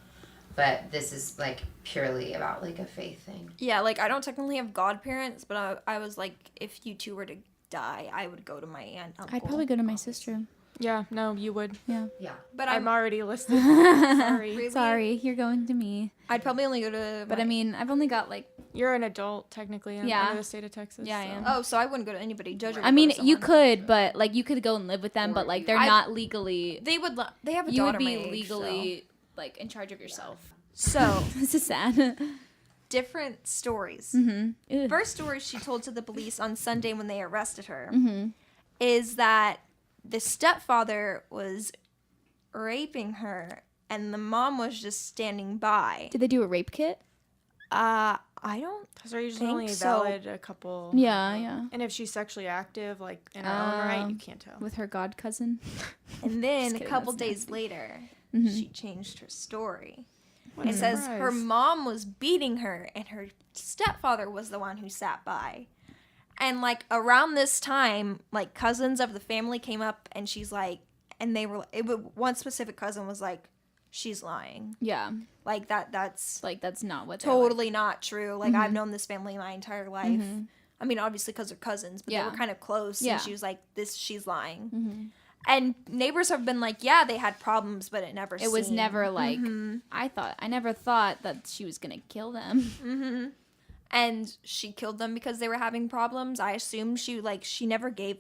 S5: But this is like purely about like a faith thing.
S1: Yeah, I don't technically have godparents, but I was like, if you two were to die, I would go to my aunt, uncle.
S2: I'd probably go to my sister.
S3: Yeah, no, you would.
S5: Yeah.
S1: But
S3: I'm
S1: I'm
S3: already listed. Sorry.
S1: really,
S2: Sorry, you're going to me.
S1: I'd probably only go to.
S2: But I mean, I've only got like.
S3: You're an adult technically
S2: Yeah.
S3: under the state of Texas.
S2: Yeah, I
S3: so.
S2: am.
S1: Oh, so I wouldn't go to anybody. Judge.
S2: I mean, you could, but like you could go and live with them, but like they're
S1: I-
S2: not legally.
S1: They would. They have a
S2: You
S1: daughter
S2: would
S1: my
S2: be
S1: age,
S2: legally like in charge of yourself.
S1: So
S2: This is sad.
S1: different stories.
S2: Ew.
S1: First story she told to the police on Sunday when they arrested her
S2: Mm-hmm.
S1: is that the stepfather was raping her and the mom was just standing by.
S2: Did they do a rape kit?
S1: I don't.
S3: Those are usually
S1: think
S3: only
S1: so.
S3: valid a couple.
S2: Yeah, yeah.
S3: And if she's sexually active, like in her own right, you can't tell.
S2: With her god cousin.
S1: And then
S2: Just
S1: a
S2: kidding,
S1: couple
S2: that's
S1: days later, she changed her story.
S3: What a
S1: It says her
S3: surprise.
S1: mom was beating her and her stepfather was the one who sat by. And like around this time, like cousins of the family came up and she's like, and they were, one specific cousin was like, she's lying.
S2: Yeah.
S1: Like that's
S2: Like that's not what they're
S1: totally not true. Like I've known this family my entire life.
S2: Mm-hmm.
S1: I mean, obviously because they're cousins, but
S2: Yeah.
S1: they were kind of close.
S2: Yeah.
S1: And she was like, she's lying.
S2: Mm-hmm.
S1: And neighbors have been like, yeah, they had problems, but it never
S2: It was
S1: seemed.
S2: never like I never thought that she was gonna kill them.
S1: And she killed them because they were having problems. I assume she never gave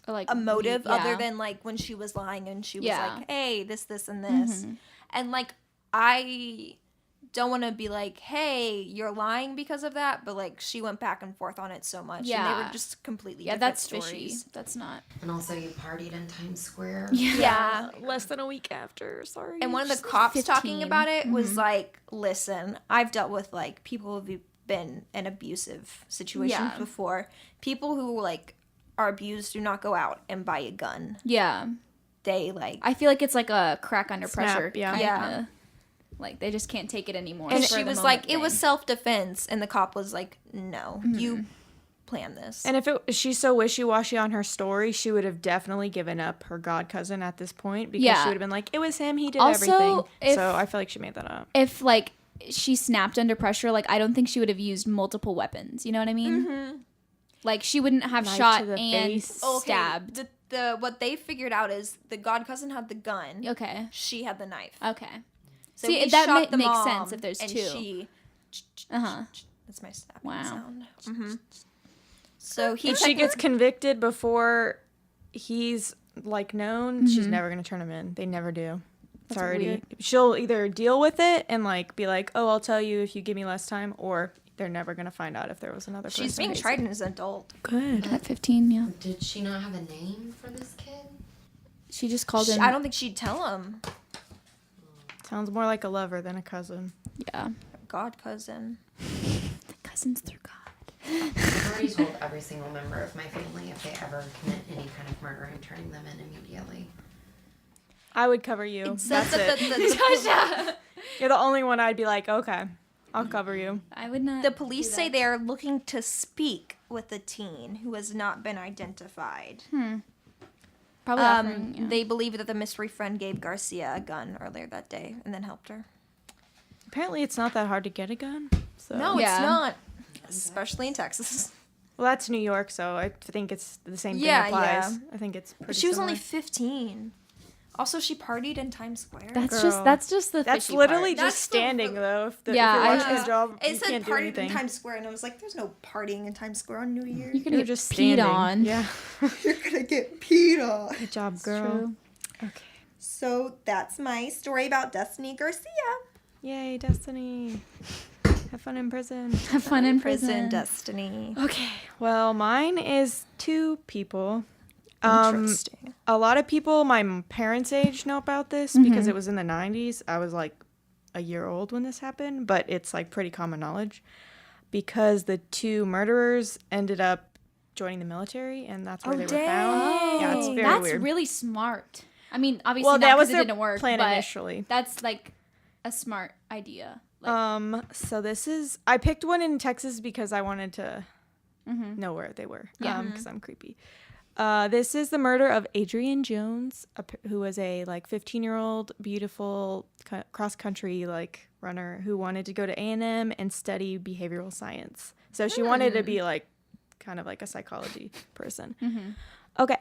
S2: Or like
S1: a motive
S2: yeah.
S1: other than like when she was lying and she was
S2: Yeah.
S1: like, hey, this, and this. And like I don't want to be like, hey, you're lying because of that, but like she went back and forth on it so much, and they
S2: Yeah.
S1: were just completely
S2: Yeah,
S1: different
S2: that's
S1: stories.
S2: fishy. That's not.
S5: And also, you partied in Times Square.
S1: Yeah.
S3: Less than a week after. Sorry.
S1: And one of the
S2: She's like
S1: cops
S2: 15.
S1: talking about it was like, listen, I've dealt with like people who've been in abusive situations
S2: Yeah.
S1: before. People who like are abused do not go out and buy a gun.
S2: Yeah.
S1: They like,
S2: I feel like it's like a crack under
S3: Snap,
S2: pressure.
S3: yeah.
S2: Kinda.
S1: Yeah.
S2: Like they just can't take it anymore.
S1: and
S2: It's for
S1: she
S2: the
S1: was
S2: moment
S1: like, it was
S2: thing.
S1: self-defense, and the cop was like, no, you planned this.
S3: And if she's so wishy-washy on her story, she would have definitely given up her god cousin at this point because
S2: Yeah.
S3: she would have been like, it was him, he did
S2: Also,
S3: everything.
S2: if-
S3: So I feel like she made that up.
S2: If like she snapped under pressure, like I don't think she would have used multiple weapons. You know what I mean? Like she wouldn't have
S3: Knife
S2: shot
S3: to the
S2: and
S3: face.
S2: stabbed.
S1: The what they figured out is the god cousin had the gun.
S2: Okay.
S1: She had the knife.
S2: Okay.
S1: So
S2: See,
S1: he
S2: that
S1: shot the
S2: makes
S1: mom,
S2: sense if there's
S1: and
S2: two.
S1: She,
S2: Uh-huh.
S1: that's my snapping
S2: Wow.
S1: sound. So he
S3: If she gets convicted before he's like known, she's never gonna turn him in. They never do. It's
S2: That's
S3: already
S2: weird.
S3: she'll either deal with it and like be like, oh, I'll tell you if you give me less time, or they're never gonna find out if there was another person.
S1: she's being tried as an adult.
S3: Good.
S2: At 15, yeah.
S5: Did she not have a name for this kid?
S2: She just called him.
S1: I don't think she'd tell him.
S3: Sounds more like a lover than a cousin.
S2: Yeah.
S1: God cousin.
S2: Cousins through God.
S5: I've already told every single member of my family if they ever commit any kind of murder, I'm turning them in immediately.
S3: I would cover you.
S1: Says
S3: That's
S1: that
S3: it.
S1: the
S3: You're the only one I'd be like, okay, I'll cover you.
S2: I would not.
S1: The police say they are looking to speak with a teen who has not been identified.
S2: Probably offering, yeah.
S1: They believe that the mystery friend gave Garcia a gun earlier that day and then helped her.
S3: Apparently, it's not that hard to get a gun. So.
S1: No,
S2: Yeah.
S1: it's not. Especially in Texas.
S3: Well, that's New York, so I think it's the same thing
S1: Yeah,
S3: applies.
S1: yeah.
S3: I think it's pretty
S1: But she was
S3: similar.
S1: only 15. Also, she partied in Times Square.
S2: That's
S3: Girl.
S2: just the
S3: That's
S2: fishy
S3: literally
S2: part.
S3: just
S1: That's the-
S3: standing, though. If
S2: Yeah,
S3: if
S2: I-
S3: you're watching a job,
S1: It
S3: you
S1: said
S3: can't do
S1: partied
S3: anything.
S1: in Times Square, and I was like, there's no partying in Times Square on New Year's.
S2: You're gonna
S3: You're
S2: get
S3: just
S2: peed
S3: standing.
S2: on.
S3: Yeah.
S1: You're gonna get peed on.
S3: Good job, girl.
S2: True.
S3: Okay.
S1: So that's my story about Destiny Garcia.
S3: Yay, Destiny. Have fun in prison.
S2: Have fun in prison.
S1: Destiny.
S3: Okay. Well, mine is 2 people.
S1: Interesting.
S3: A lot of people my parents' age know about this because it was in the 90s. I was like a year old when this happened, but it's like pretty common knowledge because the 2 murderers ended up joining the military and that's where they were found. Yeah, it's very
S2: That's
S3: weird.
S2: really smart. I mean, obviously
S3: Well,
S2: not
S3: that was
S2: because it
S3: their
S2: didn't work,
S3: plan
S2: but
S3: initially.
S2: that's like a smart idea. Like,
S3: So this is I picked one in Texas because I wanted to know where they were.
S2: Yeah.
S3: Because I'm creepy. This is the murder of Adrienne Jones, who was a like 15-year-old beautiful cross country like runner who wanted to go to A&M and study behavioral science. So she wanted to be like kind of like a psychology person. Okay.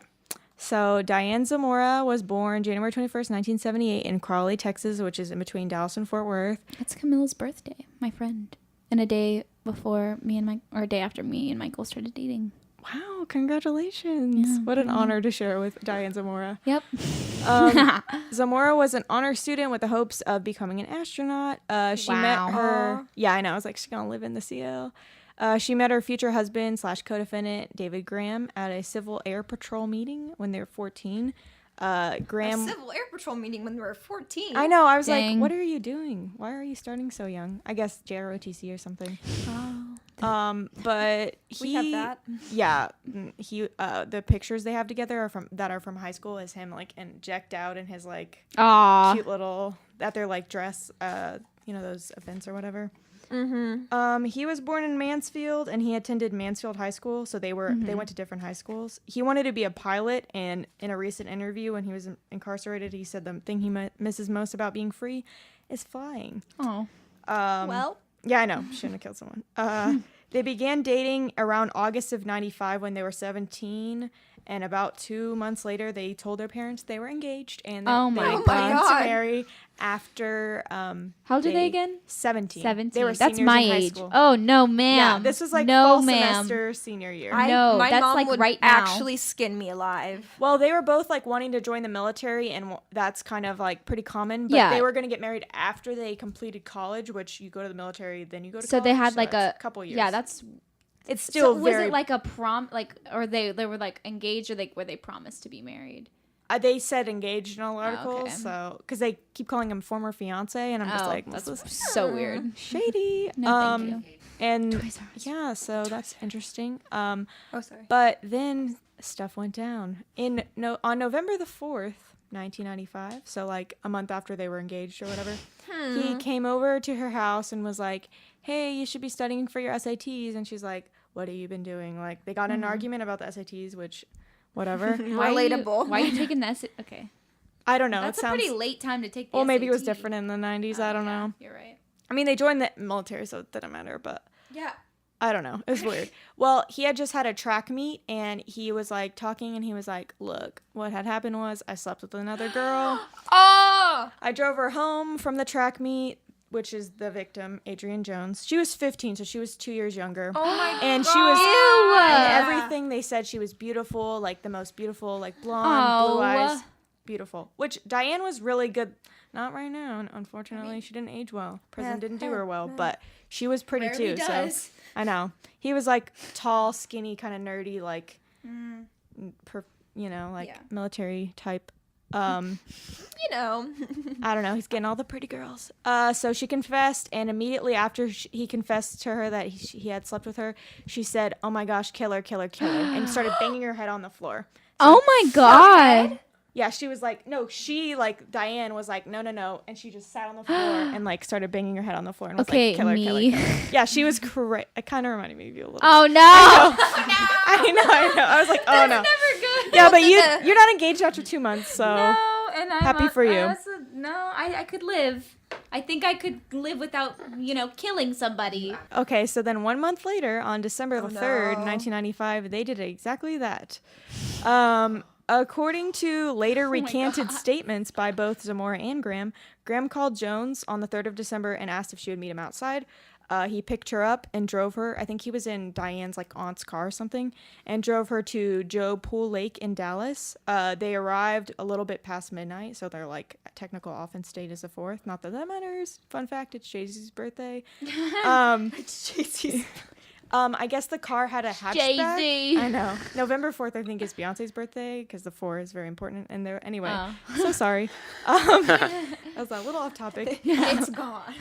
S3: So Diane Zamora was born January 21st, 1978 in Crawley, Texas, which is in between Dallas and Fort Worth.
S2: that's Camilla's birthday, my friend, and a day before me and or a day after me and Michael started dating.
S3: Wow, congratulations.
S2: Yeah,
S3: What an honor to share with Diane Zamora.
S2: Yep.
S3: Zamora was an honor student with the hopes of becoming an astronaut. She met
S2: Wow.
S3: her... Yeah, I know. I was like, she's going to live in the CL. She met her future husband / co-defendant, David Graham, at a Civil Air Patrol meeting when they were 14. Graham...
S1: A Civil Air Patrol meeting when we were 14.
S3: I know. I was
S2: Dang.
S3: like, what are you doing? Why are you starting so young? I guess JROTC or something. But he...
S1: We have that.
S3: Yeah, he the pictures they have together are from high school is him like decked out in his like
S2: Aw.
S3: cute little at their like dress those events or whatever. He was born in Mansfield and he attended Mansfield High School, so they went to different high schools. He wanted to be a pilot, and in a recent interview when he was incarcerated, he said the thing he misses most about being free is flying.
S2: Oh.
S1: Well,
S3: Yeah, I know. Shouldn't have killed someone. They began dating around August of 95 when they were 17. And about 2 months later, they told their parents they were engaged. And they planned
S1: God.
S3: to marry after...
S2: How old are they again?
S3: 17.
S2: 17.
S3: They were
S2: That's
S3: seniors
S2: my
S3: in high
S2: age.
S3: school.
S2: Oh, no, ma'am.
S3: Yeah, this was like
S2: no,
S3: fall
S2: ma'am.
S3: semester senior year.
S2: No,
S1: my
S2: that's
S1: mom
S2: like
S1: would
S2: right now.
S1: actually skin me alive.
S3: Well, they were both like wanting to join the military, and that's kind of like pretty common. But
S2: Yeah.
S3: they were going to get married after they completed college, which you go to the military, then you go to
S2: So
S3: college.
S2: they had like
S3: that's
S2: a
S3: couple years.
S2: Yeah, that's
S3: it's still
S2: so
S3: very.
S2: was it like a prom, like, or they were like engaged, or like were they promised to be married?
S3: They said engaged in all articles,
S2: okay.
S3: so because they keep calling him former fiance, and I'm just like,
S2: that's
S3: this is
S2: so weird.
S3: shady.
S2: No, thank you.
S3: And
S2: Toys R Us.
S3: yeah, so that's interesting.
S1: Oh, sorry.
S3: But then stuff went down on November the 4th, 1995. So like a month after they were engaged or whatever, he came over to her house and was like, "Hey, you should be studying for your SATs." And she's like, "What have you been doing?" Like they got in an argument about the SATs, which, whatever.
S1: Relatable.
S2: Why are you taking this? Okay,
S3: I don't know.
S2: that's
S3: it
S2: a
S3: sounds.
S2: pretty late time to take. The
S3: Well, maybe it was
S2: SAT.
S3: different in the 90s. I don't know.
S2: You're right.
S3: I mean, they joined the military, so it didn't matter. But
S1: Yeah.
S3: I don't know. It was weird. Well, he had just had a track meet, and he was like talking, and he was like, "Look, what had happened was I slept with another girl.
S1: Oh!
S3: I drove her home from the track meet, which is the victim, Adrienne Jones. She was 15, so she was 2 years younger.
S1: Oh my god.
S3: And she was,
S2: Ew.
S3: and everything they said, she was beautiful, like the most beautiful, like blonde, blue eyes, beautiful. Which Diane was really good. Not right now, unfortunately. She didn't age well. Prison didn't do her well, but she was pretty
S2: Rarely
S3: too.
S2: does.
S3: So I know he was like tall, skinny, kind of nerdy, like, military type.
S1: You know.
S3: I don't know. He's getting all the pretty girls. So she confessed, and immediately after he confessed to her that he had slept with her, she said, "Oh my gosh, kill her," and started banging her head on the floor.
S2: Oh my god.
S3: Yeah, she was like, no, Diane was like, no, and she just sat on the floor and like started banging her head on the floor and was
S2: Okay,
S3: like, kill her.
S2: me.
S3: Yeah, she was correct. It kind of reminded me of you a little.
S2: Oh no.
S3: I know. I was like, oh no.
S2: Never good.
S3: Yeah, but you're not engaged after 2 months, so.
S2: No, and I'm
S3: Happy for you.
S2: I could live. I think I could live without, killing somebody.
S3: Okay, so then 1 month later, on December the 3rd,
S1: no.
S3: 1995, they did exactly that. According to later recanted statements by both Zamora and Graham called Jones on the 3rd of December and asked if she would meet him outside. He picked her up and drove her. I think he was in Diane's like aunt's car or something, and drove her to Joe Pool Lake in Dallas. They arrived a little bit past midnight, so they're like technical offense date is the 4th. Not that matters. Fun fact: it's Jay-Z's birthday. It's Jay-Z's. I guess the car had a hatchback.
S2: Jay-Z.
S3: I know. November 4th, I think, is Beyonce's birthday because the 4 is very important. And there, anyway,
S2: Oh.
S3: so sorry. That was a little off topic.
S1: It's gone.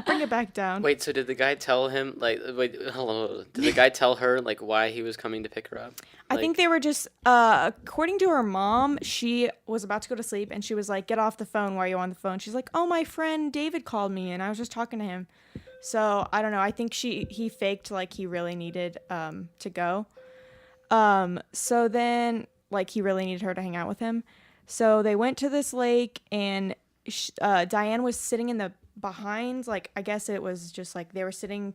S3: Bring it back down.
S4: Wait, so did the guy tell him, hello, did the guy tell her, why he was coming to pick her up?
S3: I think they were just, according to her mom, she was about to go to sleep and she was like, "Get off the phone. Why are you on the phone?" She's like, "Oh, my friend David called me and I was just talking to him." So I don't know. I think he faked like he really needed to go. So then he really needed her to hang out with him. So they went to this lake and Diane was sitting in the behind. I guess it was just they were sitting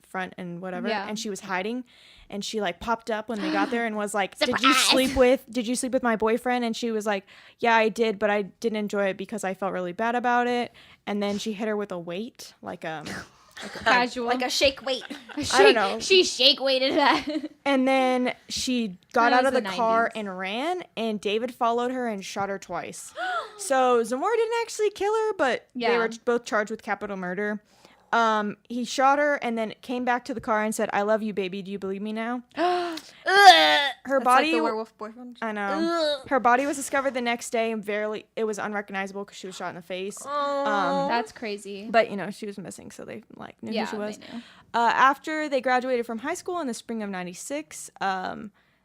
S3: front and whatever.
S2: Yeah.
S3: And she was hiding. And she popped up when they got there and was like,
S2: Surprise!
S3: Did you sleep with my boyfriend? And she was like, "Yeah, I did, but I didn't enjoy it because I felt really bad about it." And then she hit her with a weight,
S2: Casual.
S1: Like a shake weight.
S3: I don't know.
S2: She shake weighted that.
S3: And then she got
S2: That
S3: out of
S2: was
S3: the
S2: the
S3: car
S2: 90s.
S3: and ran, and David followed her and shot her twice. So Zamora didn't actually kill her, but they
S2: Yeah.
S3: were both charged with capital murder. He shot her and then came back to the car and said, "I love you, baby. Do you believe me now?" Her
S1: That's
S3: body.
S1: like the werewolf boyfriend.
S3: I know. Her body was discovered the next day, and it was unrecognizable because she was shot in the face.
S2: That's crazy.
S3: But she was missing, so they knew
S2: Yeah,
S3: who she was.
S2: they knew.
S3: After they graduated from high school in the spring of '96,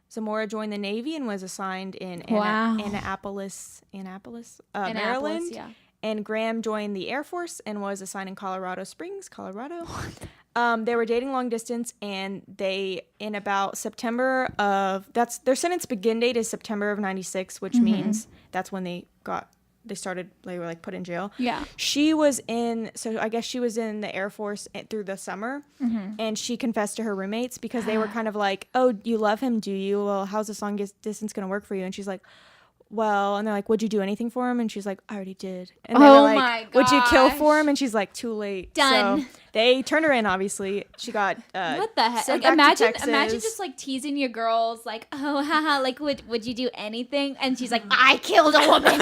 S3: Zamora joined the Navy and was assigned in
S2: Wow.
S3: Annapolis,
S2: Annapolis,
S3: Maryland.
S2: yeah.
S3: And Graham joined the Air Force and was assigned in Colorado Springs, Colorado. They were dating long distance, and in about September of their sentence begin date is September of '96, which means that's when they got they were like put in jail.
S2: Yeah.
S3: She was I guess she was in the Air Force through the summer, and she confessed to her roommates because they were kind of like, oh, you love him, do you? Well, how's this long distance going to work for you? And she's like, well, and they're like, would you do anything for him? And she's like, I already did. And they were like,
S2: my
S3: would you kill
S2: gosh.
S3: for him? And she's like, too late.
S2: Done.
S3: So they turned her in, obviously. She got
S2: What the heck?
S3: sent
S2: Like,
S3: back to
S2: imagine
S3: Texas.
S2: just like teasing your girls, like, oh, haha, like, would you do anything? And she's like, I killed a woman.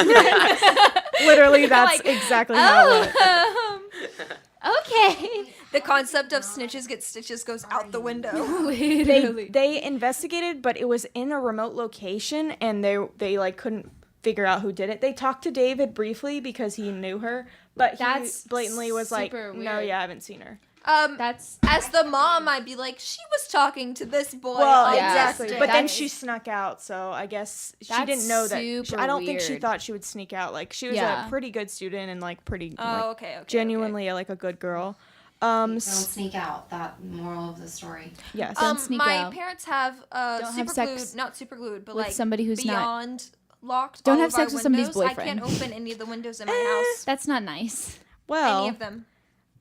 S3: Literally, that's
S2: like,
S3: exactly how it went.
S2: Okay.
S1: The concept of snitches get stitches goes out the window.
S3: They investigated, but it was in a remote location, and they like couldn't figure out who did it. They talked to David briefly because he knew her, but
S2: That's
S3: he blatantly was like,
S2: super
S3: no,
S2: weird.
S3: yeah, I haven't seen her.
S2: That's
S1: As the mom, I'd be like, she was talking to this boy.
S3: Well,
S1: on
S3: exactly.
S1: this
S3: But then
S1: day.
S3: she snuck out, so I guess she
S2: That's
S3: didn't know that.
S2: super
S3: I don't think she
S2: weird.
S3: thought she would sneak out. Like, she was
S2: Yeah.
S3: a pretty good student and like pretty
S1: Oh,
S3: like,
S1: okay.
S3: genuinely like a good girl.
S5: Don't sneak out. That moral of the story.
S3: Yes.
S2: Don't sneak
S1: my
S2: out.
S1: parents have
S2: Don't have
S1: super
S2: sex
S1: glued, not super glued, but
S2: with
S1: like
S2: somebody who's not-
S1: beyond locked.
S2: Don't
S1: all
S2: have
S1: of our
S2: sex with somebody's
S1: windows.
S2: boyfriend.
S1: I can't open any of the windows in my house.
S2: That's not nice.
S3: Well,
S1: Any of them.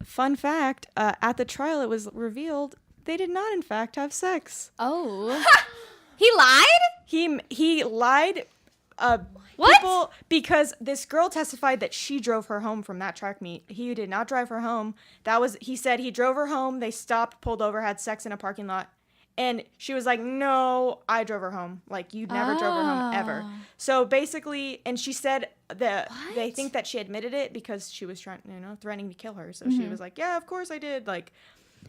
S3: fun fact, at the trial it was revealed they did not in fact have sex.
S2: Oh. He lied?
S3: He lied
S2: What?
S3: people because this girl testified that she drove her home from that track meet. He did not drive her home. He said he drove her home, they stopped, pulled over, had sex in a parking lot. And she was like, no, I drove her home. Like, you never drove her home, ever.
S2: Oh.
S3: So basically, and she said that they
S2: What?
S3: think that she admitted it because she was threatening to kill her. So
S2: Mm-hmm.
S3: she was like, yeah, of course I did. Like,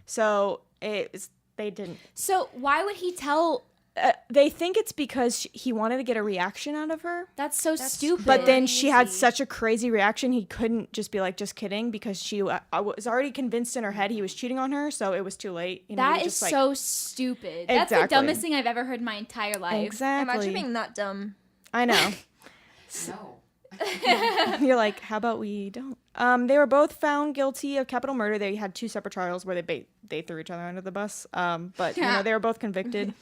S3: so they didn't.
S2: So why would he tell?
S3: They think it's because he wanted to get a reaction out of her.
S2: That's so stupid.
S3: But then she had such a crazy reaction, he couldn't just be like, just kidding, because she was already convinced in her head he was cheating on her, so it was too late. You know,
S2: that
S3: he
S2: is
S3: just, like,
S2: so stupid. That's the
S3: Exactly.
S2: dumbest thing I've ever heard in my entire life.
S3: Exactly.
S1: Imagine being that dumb.
S3: I know.
S5: No.
S3: You're like, how about we don't? They were both found guilty of capital murder. They had two separate trials where they threw each other under the bus. But they were both convicted.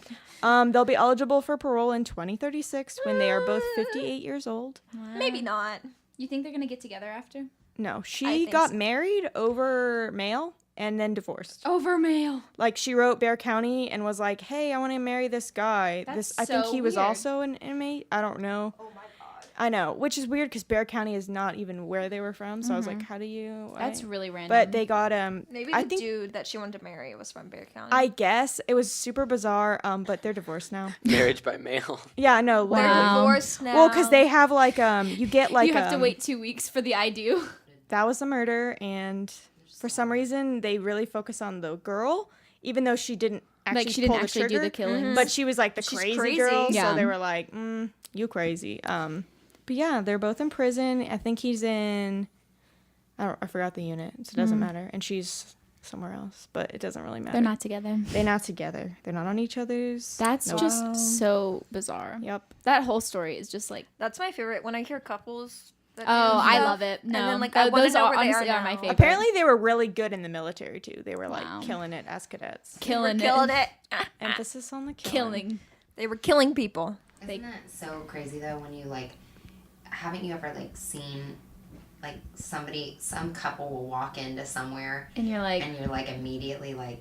S3: They'll be eligible for parole in 2036 when they are both 58 years old.
S1: Maybe not.
S2: You think they're gonna get together after?
S3: No,
S1: I
S3: she
S1: think
S3: got
S1: so.
S3: married over mail and then divorced.
S2: Over mail.
S3: Like, she wrote Bear County and was like, hey, I want to marry this guy.
S2: That's
S3: I think
S2: so
S3: he was
S2: weird.
S3: also an inmate. I don't know.
S1: Oh my god.
S3: I know, which is weird because Bear County is not even where they were from. So I was like, how do you?
S2: That's really random.
S3: But they got
S1: Maybe
S3: I
S1: the
S3: think
S1: dude that she wanted to marry was from Bear County.
S3: I guess it was super bizarre. But they're divorced now.
S4: Marriage by mail.
S3: Yeah, no.
S1: They're
S3: literally.
S2: Wow.
S1: divorced now.
S3: Well, because they have like you get like
S2: you have to wait 2 weeks for the I do.
S3: That was the murder, and for some reason they really focus on the girl, even though she didn't actually
S2: Like she didn't
S3: pull the
S2: actually do
S3: trigger.
S2: the killing.
S3: But she was like the
S1: She's
S3: crazy,
S1: crazy.
S3: girl,
S2: Yeah.
S3: so they were like, you crazy. But yeah, they're both in prison. I think he's in, I forgot the unit, so it doesn't matter. And she's somewhere else, but it doesn't really matter.
S2: They're not together.
S3: They're not together. They're not on each other's.
S2: That's
S3: Nope.
S2: just so bizarre.
S3: Yep.
S2: That whole story is just like,
S1: That's my favorite when I hear couples. That
S2: oh,
S1: do
S2: I
S1: stuff,
S2: love it. No,
S1: and then like I want to
S2: those
S1: know
S2: are
S1: where they
S2: honestly
S1: are
S2: are my
S1: now.
S2: favorite.
S3: Apparently they were really good in the military too. They were like
S2: Wow.
S3: killing it as cadets.
S2: killing
S1: They were killing it.
S3: Emphasis on the
S2: Killing.
S1: They were killing people.
S5: Isn't that so crazy though when you like, haven't you ever like seen like some couple will walk into somewhere
S2: And you're like,
S5: and you're like immediately like,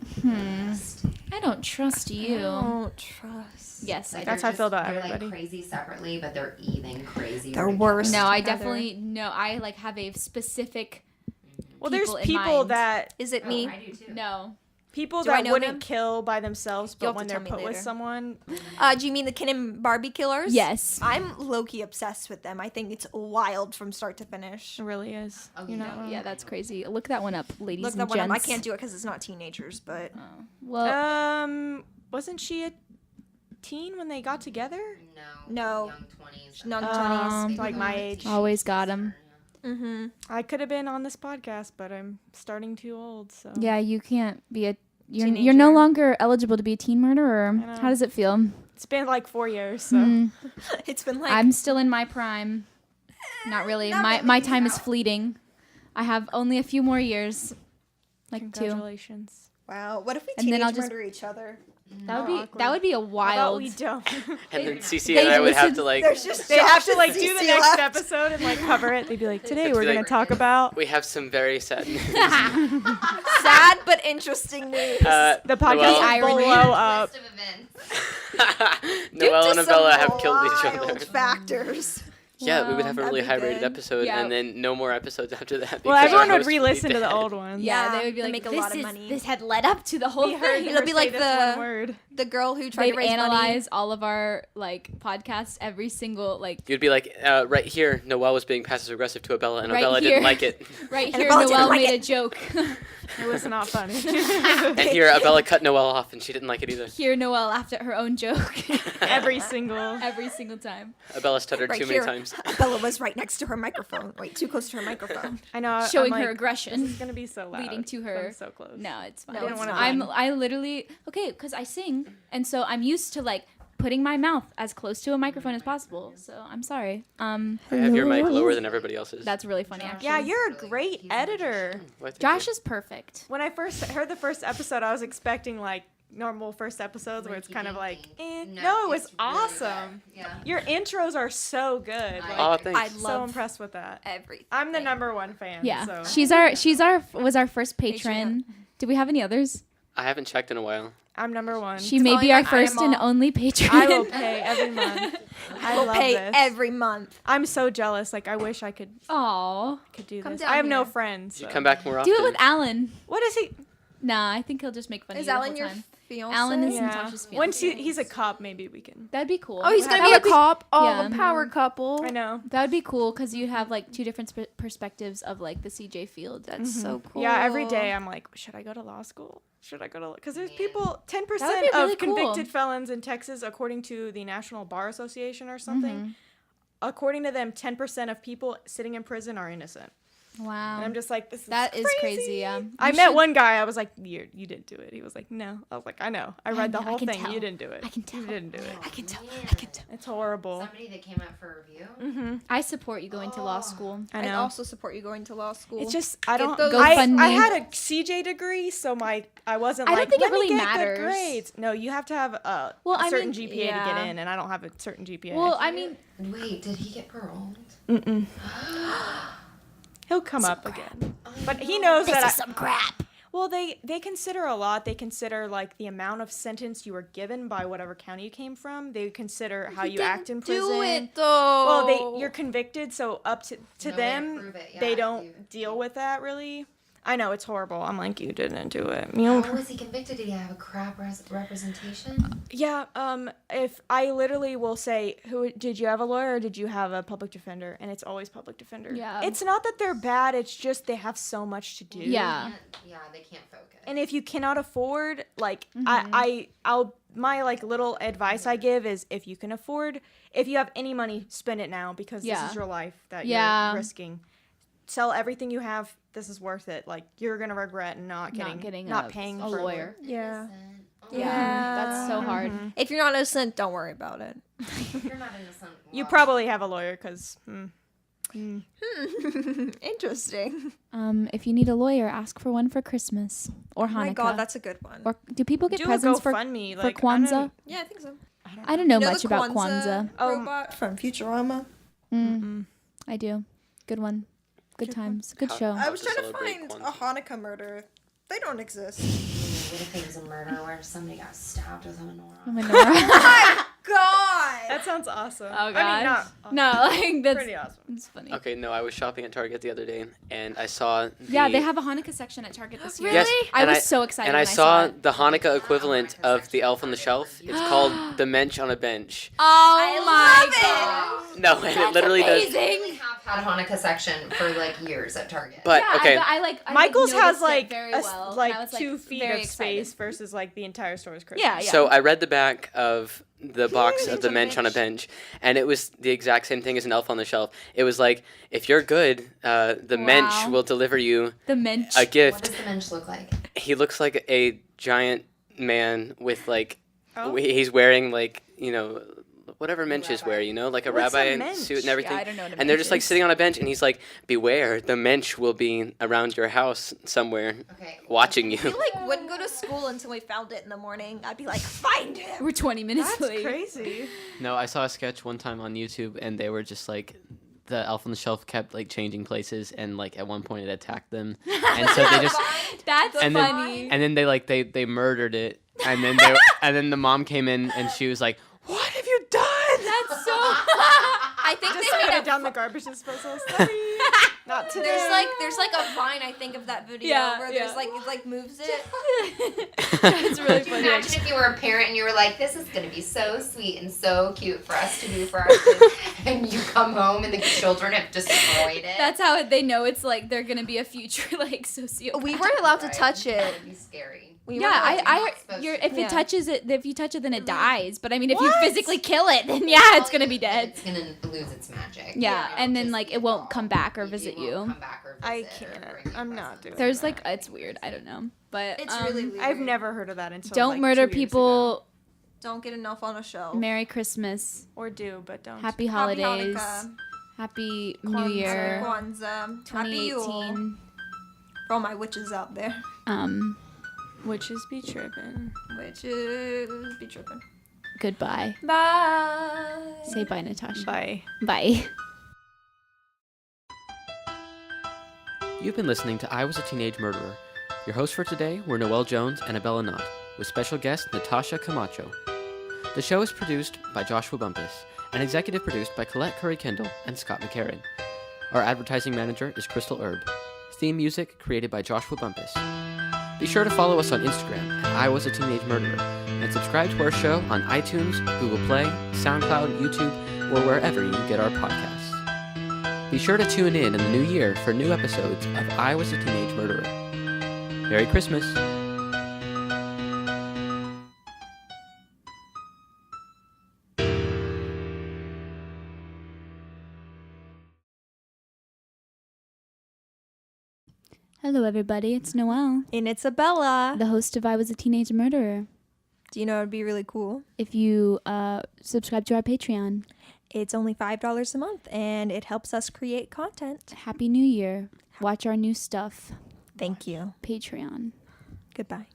S2: I don't trust you.
S1: Don't trust.
S2: Yes,
S5: like
S2: I
S3: That's
S2: do.
S3: how I feel about
S5: they're
S3: everybody.
S5: like crazy separately, but they're even crazier.
S1: They're
S5: together.
S1: worse.
S2: No, I
S1: together.
S2: definitely no. I like have a specific.
S3: Well, there's
S2: people in
S3: people
S2: mind.
S3: that
S1: Is it
S5: Oh,
S1: me?
S5: I do too.
S2: No.
S3: People
S1: Do I
S3: that
S1: know
S3: wouldn't
S1: them?
S3: kill by themselves,
S1: You'll
S3: but
S1: have to
S3: when they're
S1: tell me
S3: put with
S1: later.
S3: someone,
S1: Do you mean the Ken and Barbie killers?
S2: Yes.
S1: I'm low-key obsessed with them. I think it's wild from start to finish.
S3: it really is.
S5: Oh,
S3: You're not wrong.
S2: Yeah, that's crazy. Look that one up, ladies
S1: Look
S2: and
S1: that one up. I
S2: gents.
S1: can't do it because it's not teenagers, but
S2: Well,
S3: Wasn't she a teen when they got together?
S1: No.
S5: Young 20s.
S1: non-20s.
S3: Like my age.
S2: always got him.
S1: Mm-hmm.
S3: I could have been on this podcast, but I'm starting too old, so.
S2: Yeah, you can't be a. You're
S1: Teenager.
S2: no longer eligible to be a teen murderer.
S3: know.
S2: How does it feel?
S3: It's been like 4 years, so.
S2: Mm,
S1: It's been like
S2: I'm still in my prime. Not really.
S1: Not
S2: my
S1: really.
S2: my time is fleeting. I have only a few more years. Like 2.
S3: Congratulations.
S1: wow. What if we
S2: And then
S1: teenage
S2: I'll just-
S1: murder each other?
S2: That would be a
S3: How about
S2: wild.
S3: we don't?
S4: And then CC and I would have to like.
S1: There's just
S3: They have to
S1: Josh
S3: like
S1: and
S3: do the
S1: Cece
S3: next
S1: left.
S3: episode and like cover it. They'd be like, today
S4: Have to
S3: we're
S4: be
S3: gonna
S4: like-
S3: talk about
S4: We have some very sad news.
S1: Sad but interesting news.
S3: the podcast
S4: Noel,
S3: will blow up.
S5: List of events.
S4: Noel and
S1: Due to
S4: Abella
S1: some
S4: have killed each
S1: wild
S4: other.
S1: factors.
S4: Yeah, we would have a
S1: That'd
S4: really
S1: be
S4: high-rated
S1: good.
S4: episode,
S2: Yeah.
S4: and then no more episodes after that.
S3: Well,
S4: because our
S3: everyone would
S4: host be
S3: re-listen to the
S4: dead.
S3: old ones.
S2: Yeah,
S1: Yeah,
S2: they would be
S1: they
S2: like,
S1: make a
S2: this
S1: lot of
S2: is-
S1: money.
S2: This had led up to the whole
S3: We heard
S2: thing.
S1: It'll be
S3: her
S1: like
S3: say this
S1: the-
S3: one word.
S1: The girl who tried
S2: They'd
S1: to raise money.
S2: analyze all of our like podcasts, every single like
S4: You'd be like, right here, Noel was being passive-aggressive to Abella, and
S2: Right
S4: Abella
S2: here.
S4: didn't like it.
S2: right
S1: And
S2: here.
S1: Abella didn't
S2: Noel
S1: like
S2: made
S1: it.
S2: a joke.
S3: It was not funny.
S4: And here, Abella cut Noel off, and she didn't like it either.
S2: Here, Noel laughed at her own joke
S3: Every single.
S2: every single time,
S4: Abella stuttered
S1: Right
S4: too
S1: here.
S4: many times.
S1: Bella was right next to her microphone. Wait, too close to her microphone.
S3: I know.
S2: showing
S3: I'm
S2: her
S3: like,
S2: aggression.
S3: This is gonna be so loud.
S2: leading to
S3: but
S2: her-
S3: I'm so close.
S2: No, it's fine.
S1: No, it's
S2: I literally because I sing, and so I'm used to like putting my mouth as close to a microphone as possible. So I'm sorry.
S4: I have your mic lower than everybody else's.
S2: That's really funny. Actually,
S3: Yeah, you're a
S5: Really,
S3: great
S5: he's
S3: editor.
S4: Why, thank
S2: Josh
S4: you.
S2: is perfect.
S3: When I first heard the first episode, I was expecting like normal first episodes where it's kind of like, no, it was
S5: it's really
S3: awesome.
S5: good. Yeah.
S3: Your intros are so good. Like,
S4: Oh,
S1: I
S4: thanks.
S3: so
S1: love
S3: impressed with that.
S1: everything.
S3: I'm the number one fan.
S2: Yeah,
S3: So.
S2: she's our first patron. Do we have any others?
S4: I haven't checked in a while.
S3: I'm number one.
S2: She may be
S1: calling
S2: our
S1: my
S2: first and
S1: eyeball.
S2: only patron.
S3: I will pay every month. I
S1: We'll
S3: love
S1: pay
S3: this.
S1: every month.
S3: I'm so jealous. Like I wish I could
S2: Aw,
S3: do
S1: Come
S3: this.
S1: down
S3: I have no
S1: here.
S3: friends.
S4: You
S3: so.
S4: come back more often.
S2: do it with Alan.
S3: What is he?
S2: Nah, I think he'll just make fun
S1: Is
S2: of you
S1: Alan
S2: the
S1: your
S2: whole time.
S1: fiance?
S2: Alan is
S3: Yeah.
S2: Natasha's
S3: Once
S2: fiance.
S3: he's a cop, maybe we can.
S2: That'd be cool.
S1: Oh, he's
S3: That
S1: gonna be a
S3: would be-
S1: cop. Oh,
S2: Yeah.
S1: a power couple.
S3: I know.
S2: That would be cool because you'd have like two different perspectives of like the CJ field.
S1: That's so cool.
S3: Yeah, every day I'm like, should I go to law school? Should I go to? Because there's people, 10%
S2: That would be really
S3: of convicted
S2: cool.
S3: felons in Texas, according to the National Bar Association or something. According to them, 10% of people sitting in prison are innocent.
S2: Wow.
S3: And I'm just like, this is
S2: That is
S3: crazy.
S2: crazy, yeah.
S3: I
S2: You
S3: met
S2: should-
S3: one guy. I was like, you didn't do it. He was like, no. I was like, I know. I read the
S2: know, I
S3: whole
S2: can
S3: thing.
S2: tell.
S3: You didn't do it.
S2: I can tell.
S3: You didn't do it.
S2: I can tell.
S5: I can tell.
S3: It's horrible.
S5: Somebody that came out for review.
S2: I support you going to law school.
S3: I
S1: I
S3: know.
S1: also support you going to law school.
S3: It's just I
S1: Get
S3: don't.
S1: those-
S3: I
S2: GoFundMe.
S3: had a CJ degree, so I wasn't
S2: I don't
S3: like.
S2: think it
S3: Let me
S2: really
S3: get
S2: matters.
S3: Good grades. No, you have to have a
S2: Well, I
S3: certain
S2: mean,
S3: GPA to
S1: yeah.
S3: get in, and I don't have a certain GPA.
S2: Well, I mean,
S5: Wait, did he get paroled?
S3: Mm-mm. He'll come up again,
S5: Oh,
S3: but he knows that.
S1: some crap.
S3: Well, they consider a lot. They consider like the amount of sentence you were given by whatever county you came from. They consider how you act in prison.
S1: Do it though.
S3: Well, you're convicted, so up to
S5: No way to
S3: them,
S5: prove it, yeah,
S3: they
S5: if
S3: don't
S5: you-
S3: deal with that really. I know it's horrible. I'm like, you didn't do it. You know,
S5: How was he convicted? Did he have a crap representation?
S3: yeah. If I literally will say, "Who did you have a lawyer or did you have a public defender?" and it's always public defender.
S2: Yeah.
S3: It's not that they're bad. It's just they have so much to do.
S2: yeah.
S5: Yeah, they can't focus.
S3: And if you cannot afford, like,
S2: Mm-hmm.
S3: I'll my like little advice I give is if you can afford, if you have any money, spend it now because
S2: Yeah.
S3: this is your life that
S2: Yeah.
S3: you're risking. Sell everything you have. This is worth it. Like you're gonna regret not paying
S2: a
S3: for
S2: lawyer.
S3: Yeah.
S5: Innocent. Oh,
S2: Yeah. That's so hard.
S1: If you're not innocent, don't worry about it.
S5: If you're not innocent.
S3: You
S5: well,
S3: probably have a lawyer because.
S1: Interesting.
S2: If you need a lawyer, ask for one for Christmas or Hanukkah.
S1: Oh my god, that's a good one.
S2: or do people get
S3: Do a
S2: presents for
S3: GoFundMe,
S2: for
S3: like, I
S2: Kwanzaa?
S3: don't-
S1: Yeah, I think so.
S2: I don't know
S1: You know
S2: much
S1: the
S2: about Kwanzaa.
S1: robot from Futurama?
S2: I do. Good one. Good times. Good
S4: How-
S2: show.
S1: I was
S4: to
S1: trying to
S4: celebrate
S1: find a
S4: Kwanzaa.
S1: Hanukkah murder. They don't exist.
S5: What if it was a murder where somebody got stabbed with a menorah?
S1: God!
S3: That sounds awesome.
S2: Oh
S3: I mean,
S2: gosh.
S3: not
S2: No, like that's
S3: pretty awesome.
S2: it's funny.
S4: Okay, no, I was shopping at Target the other day, and I saw.
S2: Yeah,
S4: the-
S2: they have a Hanukkah section at Target this year.
S4: Yes,
S2: I
S4: and
S2: was so excited
S4: And I
S2: when
S4: saw
S2: it.
S4: the Hanukkah equivalent of the Elf on the Shelf. It's called the Mensch on a Bench.
S2: Oh my
S1: love
S4: No, and it literally does.
S5: We have had a Hanukkah section for like years at Target.
S4: But
S2: Yeah,
S4: okay,
S2: I like. I,
S3: Michael's
S2: like,
S3: has
S2: noticed it
S3: like
S2: very
S3: a,
S2: well, and
S3: like
S2: I was,
S3: 2 feet
S2: very
S3: of
S2: excited.
S3: space versus like the entire store's Christmas.
S2: Yeah, yeah.
S4: so I read the back of the box of the
S3: Mensch
S4: Mensch on a Bench, and it was the exact same thing as an Elf on the Shelf. It was like, if you're good, the Mensch
S2: Wow.
S4: will deliver you
S2: The Mensch.
S4: a
S5: What
S4: gift.
S5: does the mensch look like?
S4: He looks like a giant man with like,
S3: Oh.
S4: he's wearing like, whatever menches wear, you know, like a
S3: What's a
S4: rabbi
S3: mensch?
S4: suit and everything.
S2: Yeah, I don't know what a
S4: and they're
S2: mensch
S4: just like
S2: is.
S4: sitting on a bench, and he's like, "Beware, the mensch will be around your house somewhere,
S5: Okay.
S4: watching you."
S1: We like wouldn't go to school until we found it in the morning. I'd be like, find him.
S2: We're 20 minutes
S3: That's
S2: late.
S3: crazy.
S4: No, I saw a sketch one time on YouTube, and they were just like, the elf on the shelf kept like changing places, and like at one point it attacked them, and so they just
S2: That's
S4: and then
S2: funny.
S4: and then they murdered it, and then and then the mom came in and she was like, "What have you done?"
S2: That's so.
S1: I think
S3: Just
S1: they
S3: put
S1: made
S3: it down the garbage disposal. Sorry. Not today.
S1: there's like a vine I think of that video
S2: Yeah,
S1: where
S2: yeah.
S1: there's like it like moves it.
S2: It's really
S5: Could you
S2: funny.
S5: imagine if you were a parent and you were like, this is going to be so sweet and so cute for us to do for our kids, and you come home and the children have destroyed it?
S2: That's how they know it's like they're gonna be a future like sociopath.
S1: We weren't allowed to touch
S5: That
S1: it.
S5: would be scary.
S1: We
S2: Yeah,
S1: weren't allowed to-
S5: not supposed
S2: you're,
S5: to.
S2: if
S1: Yeah.
S2: it touches it, if you touch it, then it dies. But I mean, if
S3: What?
S2: you physically kill it, then yeah, it's gonna be dead.
S5: It's going to lose its magic.
S2: Yeah,
S5: It'll
S2: and then
S5: just
S2: like
S5: be
S2: it
S5: a
S2: won't
S5: doll.
S2: come back or
S5: It
S2: visit
S5: won't
S2: you.
S5: come back or
S3: I
S5: visit or
S3: can't.
S5: bring you
S3: I'm not
S5: presents.
S3: doing
S2: There's
S3: that.
S2: like it's weird. I don't know, but
S1: It's really weird.
S3: I've never heard of that until
S2: don't
S3: like,
S2: murder
S3: 2 years
S2: people.
S3: ago.
S1: Don't get enough on a show.
S2: Merry Christmas,
S3: Or do, but don't.
S2: Happy
S1: Happy
S2: holidays,
S1: Hanukkah,
S2: Happy New
S3: Kwanzaa.
S2: Year,
S1: Kwanzaa, Happy Yule.
S2: 2018.
S1: For all my witches out there.
S3: Witches be tripping.
S1: Witches be tripping.
S2: Goodbye.
S1: Bye.
S2: Say bye, Natasha.
S3: Bye.
S2: Bye.
S4: You've been listening to I Was a Teenage Murderer. Your hosts for today were Noel Jones and Abella Knott, with special guest Natasha Camacho. The show is produced by Joshua Bumpus and executive produced by Colette Curry-Kendall and Scott McCarran. Our advertising manager is Crystal Erb. Theme music created by Joshua Bumpus. Be sure to follow us on Instagram at I Was a Teenage Murderer and subscribe to our show on iTunes, Google Play, SoundCloud, YouTube, or wherever you get our podcasts. Be sure to tune in the new year for new episodes of I Was a Teenage Murderer. Merry Christmas!
S2: Hello, everybody. It's Noelle,
S1: And it's Abella.
S2: the host of I Was a Teenage Murderer.
S1: Do you know what would be really cool?
S2: If you subscribe to our Patreon,
S1: It's only $5 a month, and it helps us create content.
S2: Happy New Year. Watch our new stuff.
S1: Thank you.
S2: Patreon.
S1: Goodbye.